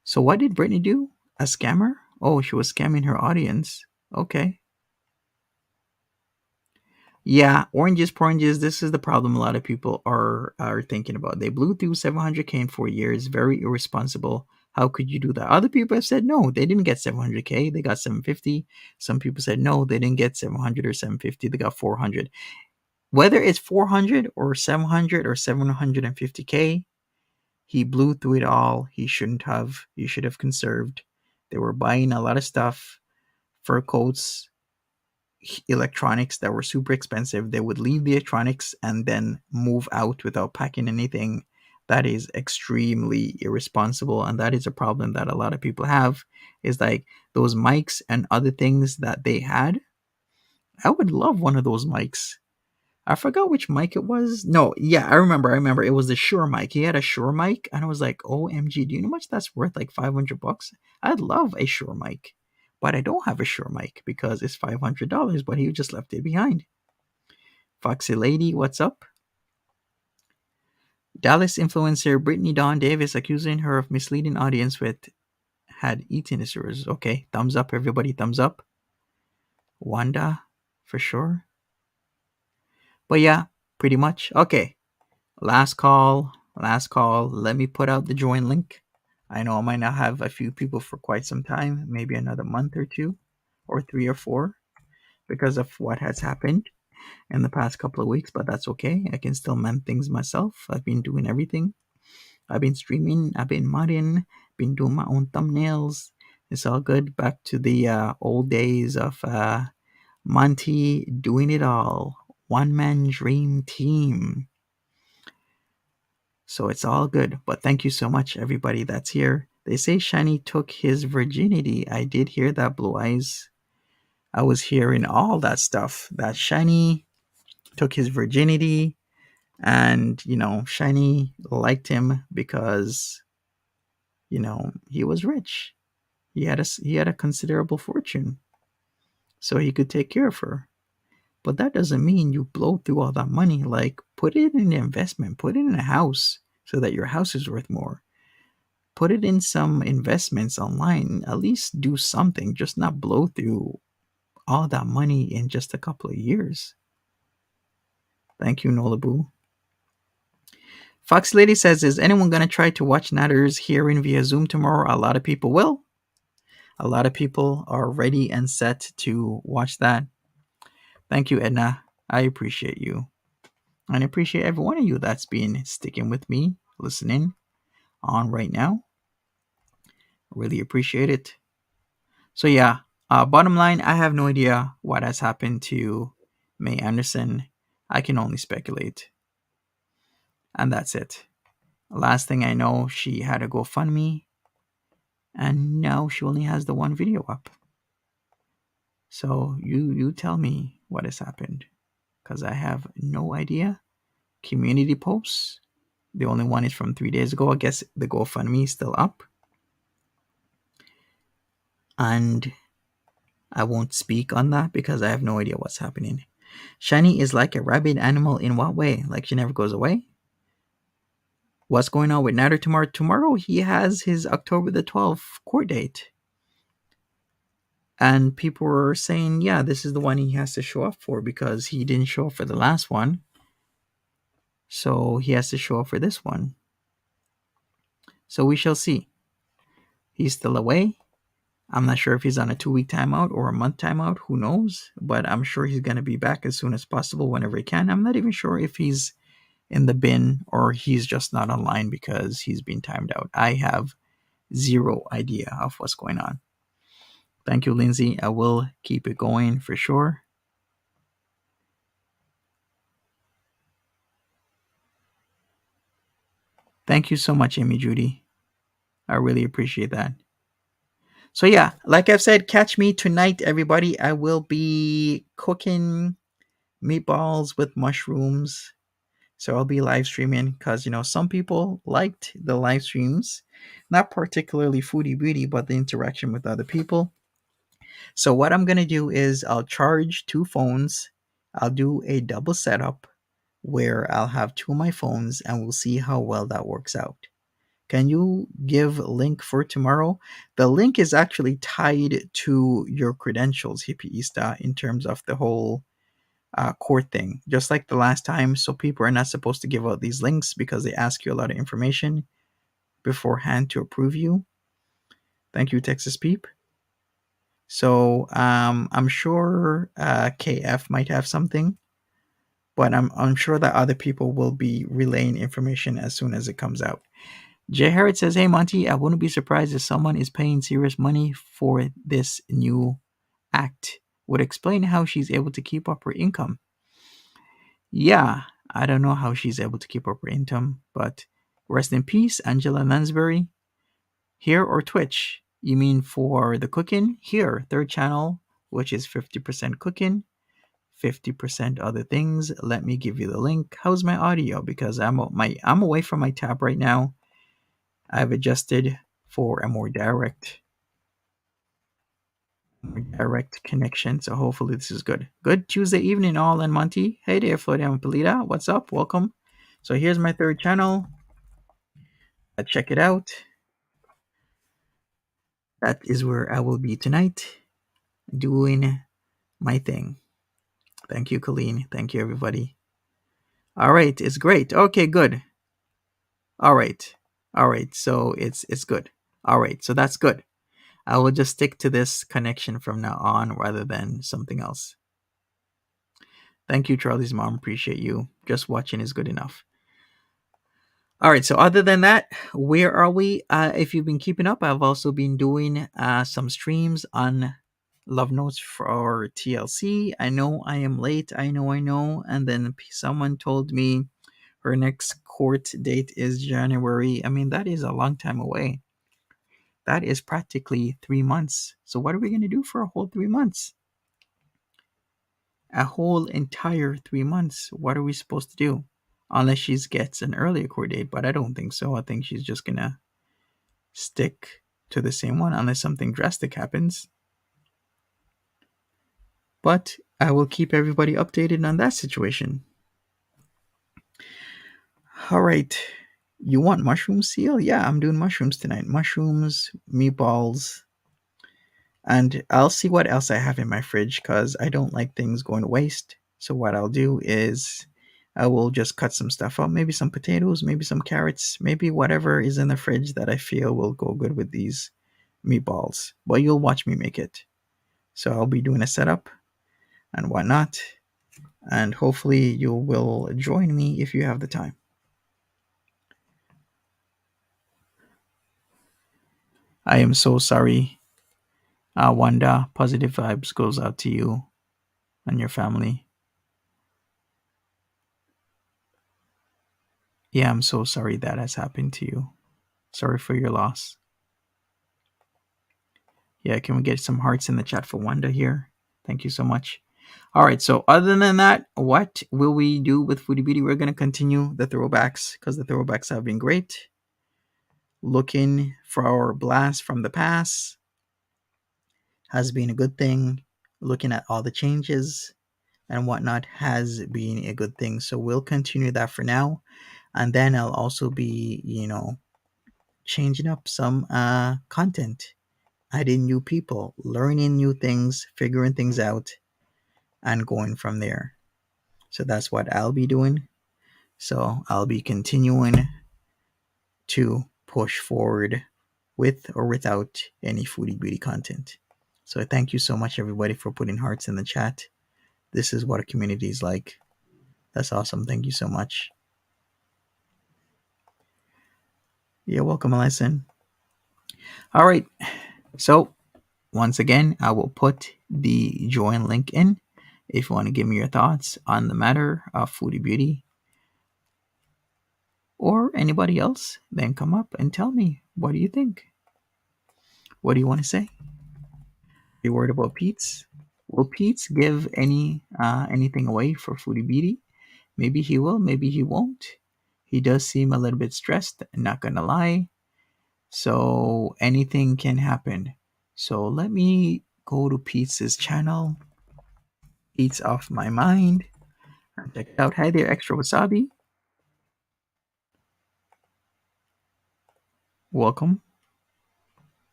So what did Brittany do? A scammer? Oh, she was scamming her audience. Okay. Yeah, oranges, oranges. This is the problem a lot of people are thinking about. They blew through 700K in 4 years. Very irresponsible. How could you do that? Other people have said no, they didn't get 700K. They got 750. Some people said no, they didn't get 700 or 750. They got 400. Whether it's 400 or 700 or 750K, he blew through it all. He shouldn't have. He should have conserved. They were buying a lot of stuff, fur coats, electronics that were super expensive. They would leave the electronics and then move out without packing anything. That is extremely irresponsible, and that is a problem that a lot of people have. Is like those mics and other things that they had. I would love one of those mics. I forgot which mic it was. No, yeah, I remember. It was the Shure mic. He had a Shure mic, and I was like, "OMG, do you know how much that's worth? Like $500? I'd love a Shure mic, but I don't have a Shure mic because it's $500. But he just left it behind." Foxy Lady, what's up? Dallas influencer Brittany Dawn Davis accusing her of misleading audience with had eaten disorders. Okay, thumbs up, everybody, thumbs up. Wanda, for sure. But yeah, pretty much. Okay, last call. Last call. Let me put out the join link. I know I might not have a few people for quite some time, maybe another month or two. or 3 or 4 because of what has happened in the past couple of weeks, but that's okay. I can still mend things myself. I've been doing everything. I've been streaming, I've been modding, been doing my own thumbnails. It's all good. Back to the old days of Monty doing it all. One man dream team. So it's all good. But thank you so much, everybody that's here. They say Shiny took his virginity. I did hear that, Blue Eyes. I was hearing all that stuff. That Shiny took his virginity, and Shiny liked him because he was rich. He had a considerable fortune, so he could take care of her. But that doesn't mean you blow through all that money. Like, put it in an investment, put it in a house so that your house is worth more. Put it in some investments online. At least do something. Just not blow through all that money in just a couple of years. Thank you, Nolabu. Fox Lady says, is anyone going to try to watch Natter's hearing via Zoom tomorrow? A lot of people will. A lot of people are ready and set to watch that. Thank you, Edna. I appreciate you. And I appreciate every one of you that's been sticking with me, listening on right now. Really appreciate it. So, yeah, bottom line, I have no idea what has happened to May Anderson. I can only speculate. And that's it. Last thing I know, she had a GoFundMe, and now she only has the one video up. So you tell me what has happened, because I have no idea. Community posts, the only one is from 3 days ago. I guess the GoFundMe is still up, and I won't speak on that because I have no idea what's happening. Shiny is like a rabid animal in what way? Like she never goes away? What's going on with Nader tomorrow? Tomorrow he has his October the 12th court date. And people were saying, yeah, this is the one he has to show up for because he didn't show up for the last one. So he has to show up for this one. So we shall see. He's still away. I'm not sure if he's on a 2-week timeout or a month timeout. Who knows? But I'm sure he's going to be back as soon as possible whenever he can. I'm not even sure if he's in the bin or he's just not online because he's been timed out. I have zero idea of what's going on. Thank you, Lindsay. I will keep it going for sure. Thank you so much, Amy Judy. I really appreciate that. So yeah, like I've said, catch me tonight, everybody. I will be cooking meatballs with mushrooms. So I'll be live streaming because some people liked the live streams, not particularly Foodie Beauty, but the interaction with other people. So what I'm gonna do is I'll charge 2 phones. I'll do a double setup where I'll have 2 of my phones, and we'll see how well that works out. Can you give a link for tomorrow? The link is actually tied to your credentials, Hippieista, in terms of the whole court thing, just like the last time. So people are not supposed to give out these links because they ask you a lot of information beforehand to approve you. Thank you, Texas Peep. So I'm sure KF might have something, but I'm sure that other people will be relaying information as soon as it comes out. Jay Harrod says, hey, Monty, I wouldn't be surprised if someone is paying serious money for this new act. Would explain how she's able to keep up her income. Yeah, I don't know how she's able to keep up her income, but rest in peace, Angela Lansbury. Here or Twitch? You mean for the cooking? Here, third channel, which is 50% cooking, 50% other things. Let me give you the link. How's my audio? Because I'm away from my tab right now. I've adjusted for a more direct connection, so hopefully this is good. Good Tuesday evening, all, and Monty. Hey there, Florian Polita. What's up? Welcome. So here's my third channel. Check it out. That is where I will be tonight, doing my thing. Thank you, Colleen. Thank you, everybody. All right, it's great. Okay, good. All right. So it's good. All right, so that's good. I will just stick to this connection from now on rather than something else. Thank you, Charlie's mom. Appreciate you. Just watching is good enough. All right. So other than that, where are we? If you've been keeping up, I've also been doing some streams on Love Notes for TLC. I know I am late. I know. And then someone told me her next court date is January. I mean, that is a long time away. That is practically 3 months. So what are we going to do for a whole 3 months? A whole entire 3 months. What are we supposed to do? Unless she gets an earlier court date, but I don't think so. I think she's just gonna stick to the same one unless something drastic happens. But I will keep everybody updated on that situation. All right. You want mushroom seal? Yeah, I'm doing mushrooms tonight. Mushrooms, meatballs, and I'll see what else I have in my fridge because I don't like things going to waste. So what I'll do is I will just cut some stuff up, maybe some potatoes, maybe some carrots, maybe whatever is in the fridge that I feel will go good with these meatballs. But you'll watch me make it. So I'll be doing a setup and whatnot. And hopefully you will join me if you have the time. I am so sorry, Wanda. Positive vibes goes out to you and your family. Yeah, I'm so sorry that has happened to you. Sorry for your loss. Yeah, can we get some hearts in the chat for Wanda here? Thank you so much. All right, so other than that, what will we do with Foodie Beauty? We're going to continue the throwbacks because the throwbacks have been great. Looking for our blast from the past has been a good thing. Looking at all the changes and whatnot has been a good thing. So we'll continue that for now. And then I'll also be, changing up some content, adding new people, learning new things, figuring things out, and going from there. So that's what I'll be doing. So I'll be continuing to push forward with or without any foodie beauty content. So thank you so much, everybody, for putting hearts in the chat. This is what a community is like. That's awesome. Thank you so much. You're welcome, Alison. All right. So once again, I will put the join link in if you want to give me your thoughts on the matter of foodie beauty or anybody else. Then come up and tell me, what do you think? What do you want to say? Are you worried about Peetz? Will Peetz give anything away for foodie beauty? Maybe he will, maybe he won't. He does seem a little bit stressed, not gonna lie. So anything can happen. So let me go to Peetz's channel. Peetz off my mind. Check it out. Hi there, extra wasabi. Welcome.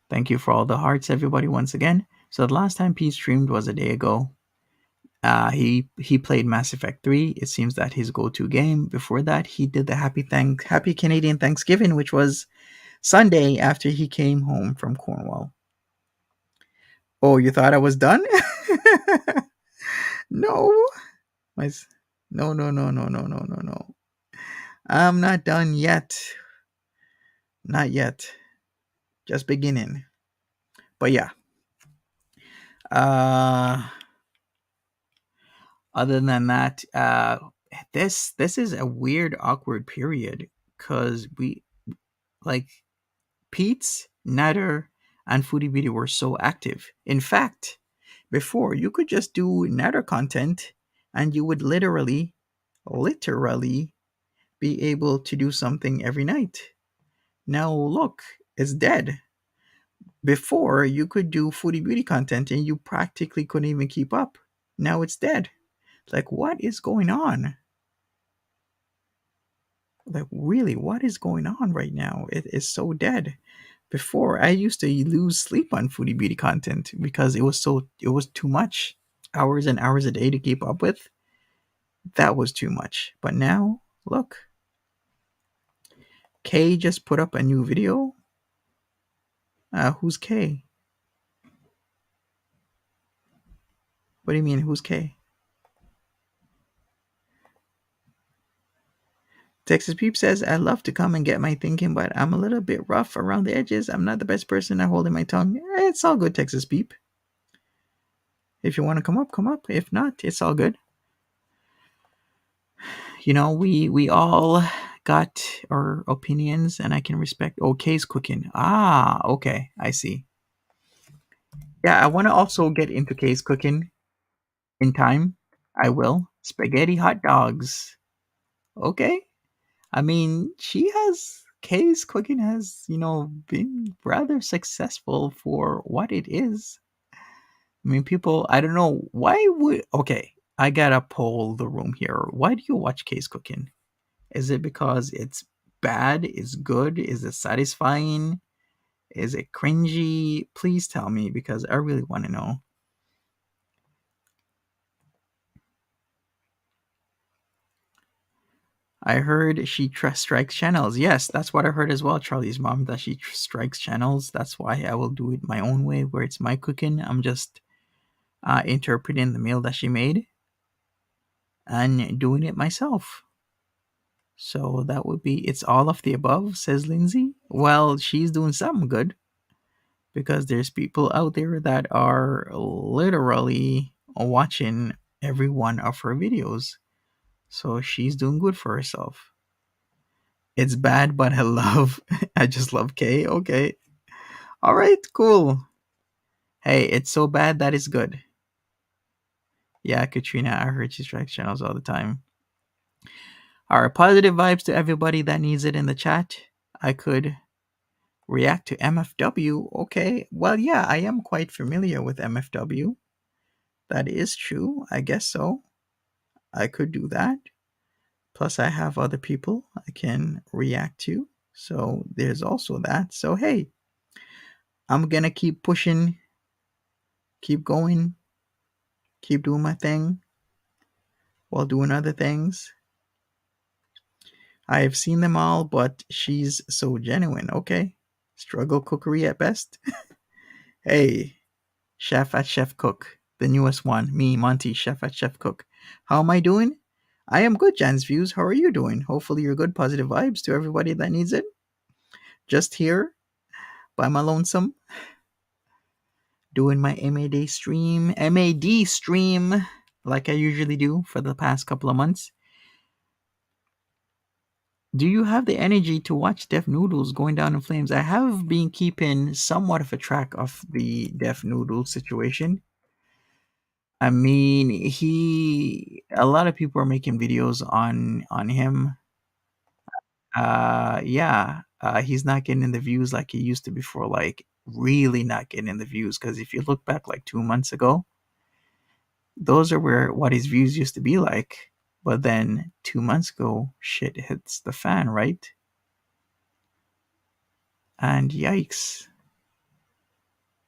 Thank you for all the hearts, everybody, once again. So the last time Peetz streamed was a day ago. He played Mass Effect 3. It seems that his go-to game. Before that, he did the Happy Canadian Thanksgiving, which was Sunday after he came home from Cornwall. Oh, you thought I was done? No. No. I'm not done yet. Not yet. Just beginning. But yeah. Other than that, this is a weird, awkward period because we like Peetz, Natter, and Foodie Beauty were so active. In fact, before you could just do Natter content and you would literally be able to do something every night. Now look, it's dead. Before you could do Foodie Beauty content and you practically couldn't even keep up. Now it's dead. Like, what is going on? Like, really, what is going on right now? It is so dead. Before, I used to lose sleep on Foodie Beauty content because it was too much. Hours and hours a day to keep up with. That was too much. But now, look. Kay just put up a new video. Who's Kay? What do you mean? Who's K? Texas Peep says, I love to come and get my thinking, but I'm a little bit rough around the edges. I'm not the best person at holding my tongue. It's all good, Texas Peep. If you want to come up, come up. If not, it's all good. We all got our opinions, and I can respect. Oh, K's cooking. Ah, okay, I see. Yeah, I want to also get into K's cooking in time. I will. Spaghetti hot dogs. Okay. I mean, Kay's cooking has, been rather successful for what it is. I mean, people, I don't know, okay, I gotta poll the room here. Why do you watch Kay's cooking? Is it because it's bad? Is good? Is it satisfying? Is it cringy? Please tell me because I really want to know. I heard she strikes channels. Yes, that's what I heard as well, Charlie's mom, that she strikes channels. That's why I will do it my own way, where it's my cooking. I'm just interpreting the meal that she made and doing it myself. So that would be it's all of the above, says Lindsay. Well, she's doing something good because there's people out there that are literally watching every one of her videos. So she's doing good for herself. It's bad, but I love. I just love Kay. Okay. All right. Cool. Hey, it's so bad that it's good. Yeah, Katrina, I heard she strikes channels all the time. All right. Positive vibes to everybody that needs it in the chat. I could react to MFW. Okay. Well, yeah, I am quite familiar with MFW. That is true. I guess so. I could do that. Plus, I have other people I can react to. So there's also that. So, hey, I'm going to keep pushing, keep going, keep doing my thing while doing other things. I have seen them all, but she's so genuine. Okay. Struggle cookery at best. Hey, Chef at Chef Cook, the newest one. Me, Monty, Chef at Chef Cook. How am I doing? I am good, Jan's Views. How are you doing? Hopefully, you're good. Positive vibes to everybody that needs it. Just here by my lonesome, doing my MAD stream, like I usually do for the past couple of months. Do you have the energy to watch Def Noodles going down in flames? I have been keeping somewhat of a track of the Def Noodle situation. I mean, a lot of people are making videos on him. Yeah, he's not getting in the views like he used to before, like really not getting in the views. Because if you look back like 2 months ago, those are where what his views used to be like. But then 2 months ago, shit hits the fan, right? And yikes.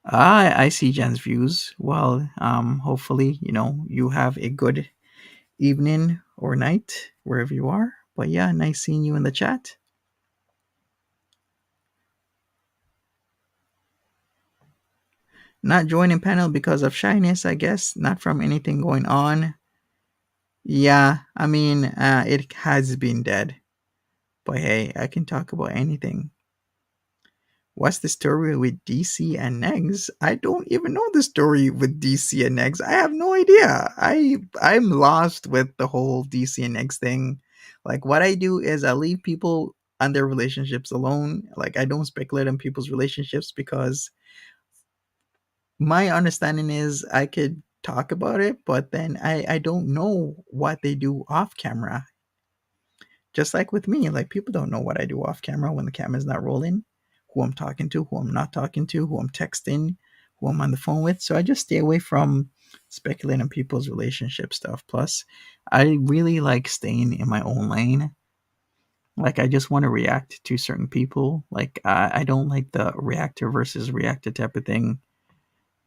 I see Jen's views. Well, hopefully, you have a good evening or night wherever you are. But yeah, nice seeing you in the chat. Not joining panel because of shyness, I guess. Not from anything going on. Yeah, I mean, it has been dead. But hey, I can talk about anything. What's the story with DC and Negs? I don't even know the story with DC and Negs. I have no idea. I'm lost with the whole DC and Negs thing. Like what I do is I leave people and their relationships alone. Like I don't speculate on people's relationships because my understanding is I could talk about it, but then I don't know what they do off camera. Just like with me, like people don't know what I do off camera when the camera's not rolling, who I'm talking to, who I'm not talking to, who I'm texting, who I'm on the phone with. So I just stay away from speculating on people's relationship stuff. Plus, I really like staying in my own lane. Like I just want to react to certain people. Like I don't like the reactor versus reactor type of thing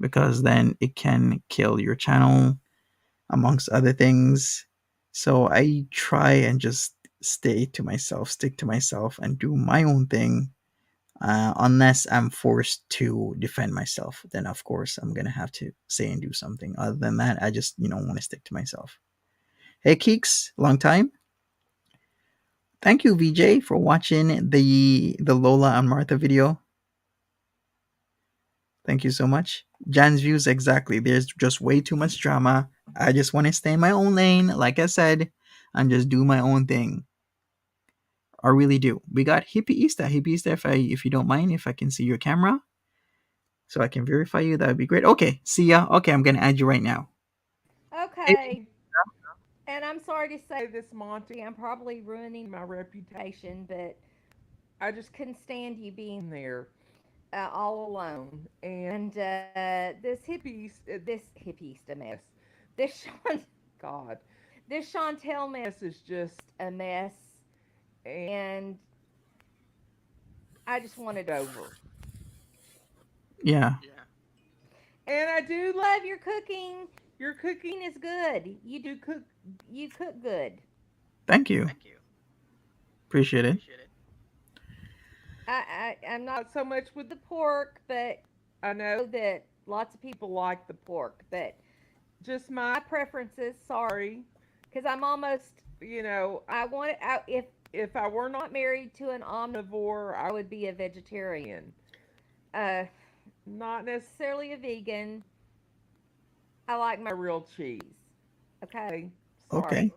because then it can kill your channel amongst other things. So I try and just stay to myself, stick to myself, and do my own thing. Unless I'm forced to defend myself, then of course I'm gonna have to say and do something. Other than that, I just want to stick to myself. Hey Keeks, long time. Thank you VJ for watching the Lola and Martha video. Thank you so much. Jan's views exactly. There's just way too much drama. I just want to stay in my own lane, like I said, and just do my own thing. I really do. We got Hippie Easter. Hippie Easter, if you don't mind, if I can see your camera, so I can verify you, that would be great. Okay, see ya. Okay, I'm gonna add you right now. Hey, Okay. And I'm sorry to say this, Monty. I'm probably ruining my reputation, but I just couldn't stand you being there all alone. And this hippieista mess, this God, this Chantel mess is just a mess, and I just want it over. yeah, And I do love your cooking. Your cooking is good. You do cook. You cook good. thank you. Appreciate it. I'm not so much with the pork, but I know that lots of people like the pork. But just my preferences. Sorry, because I'm almost. I want if I were not married to an omnivore, I would be a vegetarian. Uh, not necessarily a vegan. I like my real cheese. Okay, Okay,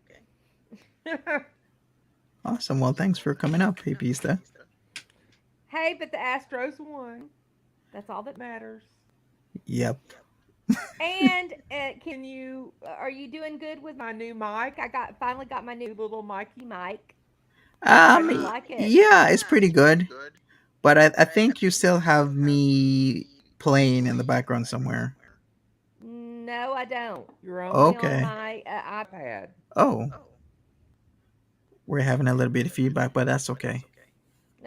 sorry. awesome. Well, thanks for coming up, Hippie Easter. Hey, but the Astros won. That's all that matters. Yep. And can you? Are you doing good with my new mic? I finally got my new little Mikey mic. How do you like it? Yeah, it's pretty good, but I think you still have me playing in the background somewhere. No, I don't. You're only on Okay. my iPad. Oh, we're having a little bit of feedback, but that's okay.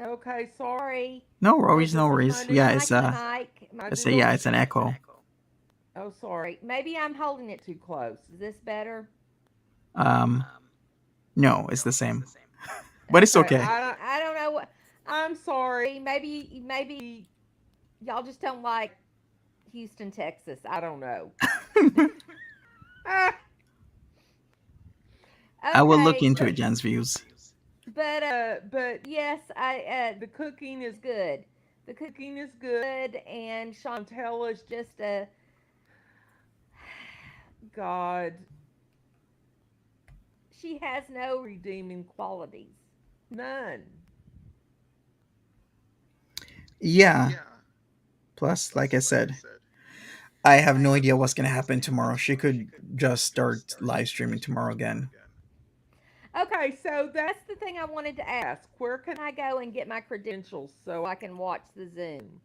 Okay, sorry. No But worries, no this is my worries. new Yeah, Mikey mic. My it's new a little. yeah, it's an echo. Oh, sorry. Maybe I'm holding it too close. Is this better? Um, no, it's the same, but it's Okay. okay. I don't know what. I'm sorry. Maybe y'all just don't like Houston, Texas. I don't know. Ah, I will look okay, into it, Jan's views. but yes, I the cooking is good. The cooking is good, and Chantel is just a God. She has no redeeming qualities. None. Yeah. Plus, like I said, I have no idea what's gonna happen tomorrow. She could just start live streaming tomorrow again. Okay, so that's the thing I wanted to ask. Where can I go and get my credentials so I can watch the Zoom?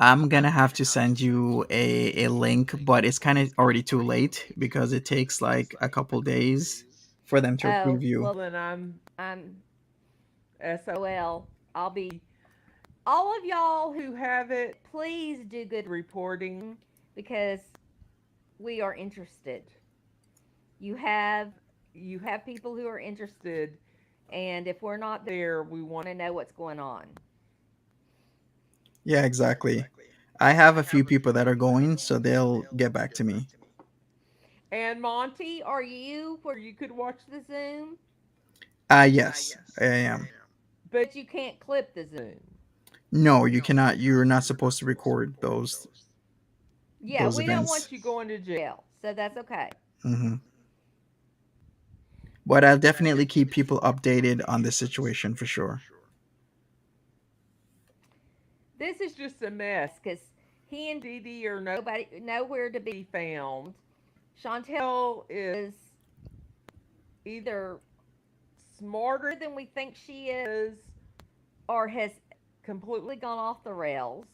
I'm gonna have to send you a link, but it's kind of already too late because it takes like a couple days for them to Oh, approve you. well then I'm SOL. I'll be all of y'all who have it, please do good reporting because we are interested. You have you have people who are interested, and if we're not there, we want to know what's going on. Yeah, exactly. I have a few people that are going, so they'll get back to me. And Monty, are you where you could watch the Zoom, Yes, I am. but you can't clip the Zoom? No, you cannot. You're not supposed to record Yeah, those we don't events. want you going to jail, so that's okay. Hmm. But I'll definitely keep people updated on this situation for sure. This is just a mess because he and Dee Dee are nowhere to be found. Chantel is either smarter than we think she is or has completely gone off the rails.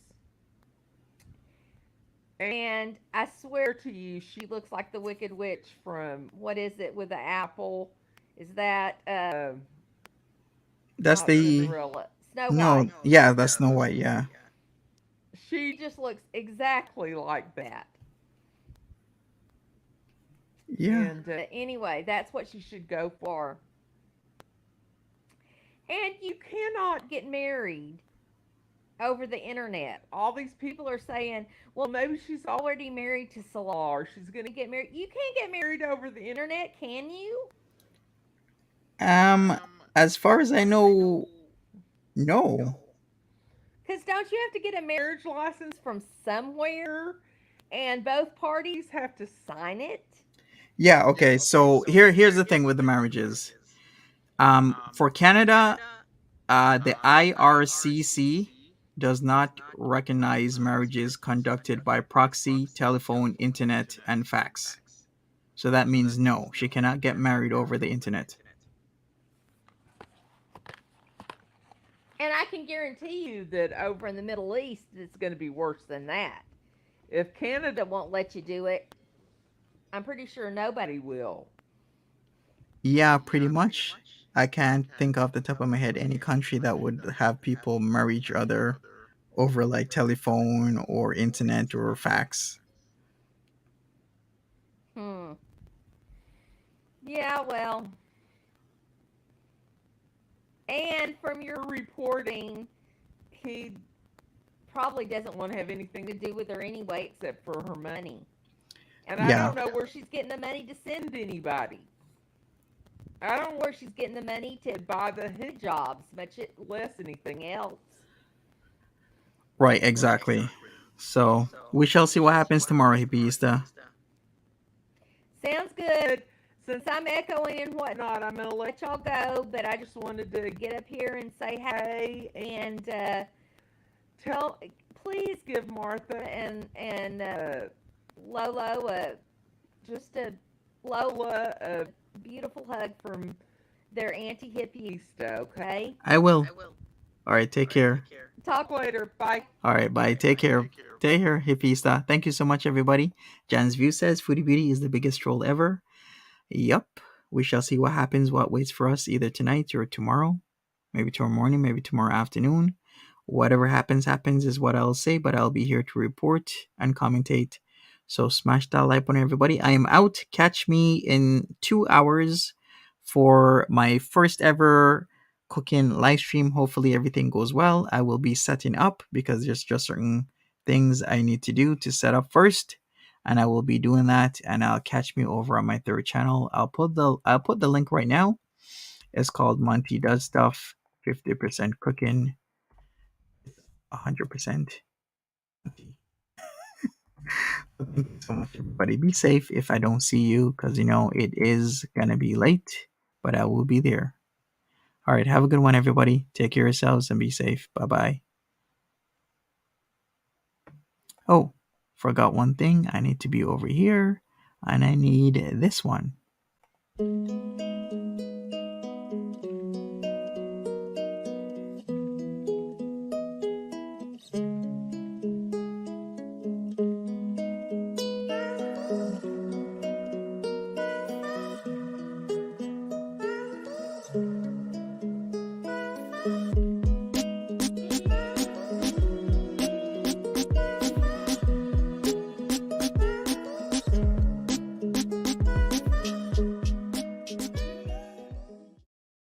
And I swear to you, she looks like the Wicked Witch from what is it with the apple? Is that That's not the Cinderella? Snow no. White. Yeah, that's Snow White. Yeah. She just looks exactly like that. Yeah. And anyway, that's what she should go for. And you cannot get married over the internet. All these people are saying, well, maybe she's already married to Salah or she's going to get married. You can't get married over the internet, can you? Um, as far as I know, no. Because don't you have to get a marriage license from somewhere and both parties have to sign it? Yeah, okay. So here's the thing with the marriages. For Canada, the IRCC does not recognize marriages conducted by proxy, telephone, internet, and fax. So that means no, she cannot get married over the internet. And I can guarantee you that over in the Middle East, it's going to be worse than that. If Canada won't let you do it, I'm pretty sure nobody will. Yeah, pretty much. I can't think off the top of my head any country that would have people marry each other over like telephone or internet or fax. Hmm. Yeah, well. And from your reporting, he probably doesn't want to have anything to do with her anyway except for her money. And I Yeah. don't know where she's getting the money to send anybody. I don't know where she's getting the money to buy the hijabs, much less anything else. Right, exactly. So we shall see what happens tomorrow, Hippiesta. Sounds good. Since I'm echoing and whatnot, I'm going to let y'all go, but I just wanted to get up here and say hey and tell, please give Martha and Lolo just a Lola a beautiful hug from their Auntie Hippieista, okay? I will. All right, take care. Talk later. Bye. All right, bye. Take care. Take care, Hippiesta. Thank you so much, everybody. Jan's View says Foodie Beauty is the biggest troll ever. Yup. We shall see what happens, what waits for us either tonight or tomorrow. Maybe tomorrow morning, maybe tomorrow afternoon. Whatever happens, happens is what I'll say, but I'll be here to report and commentate. So smash that like button, everybody. I am out. Catch me in 2 hours for my first ever cooking live stream. Hopefully everything goes well. I will be setting up because there's just certain things I need to do to set up first. And I will be doing that, and I'll catch me over on my third channel. I'll put the link right now. It's called Monty Does Stuff, 50% cooking, 100%. Thank you so much, everybody. Be safe if I don't see you, because it is gonna be late, but I will be there. All right, have a good one, everybody. Take care of yourselves and be safe. Bye bye. Oh, forgot one thing. I need to be over here, and I need this one.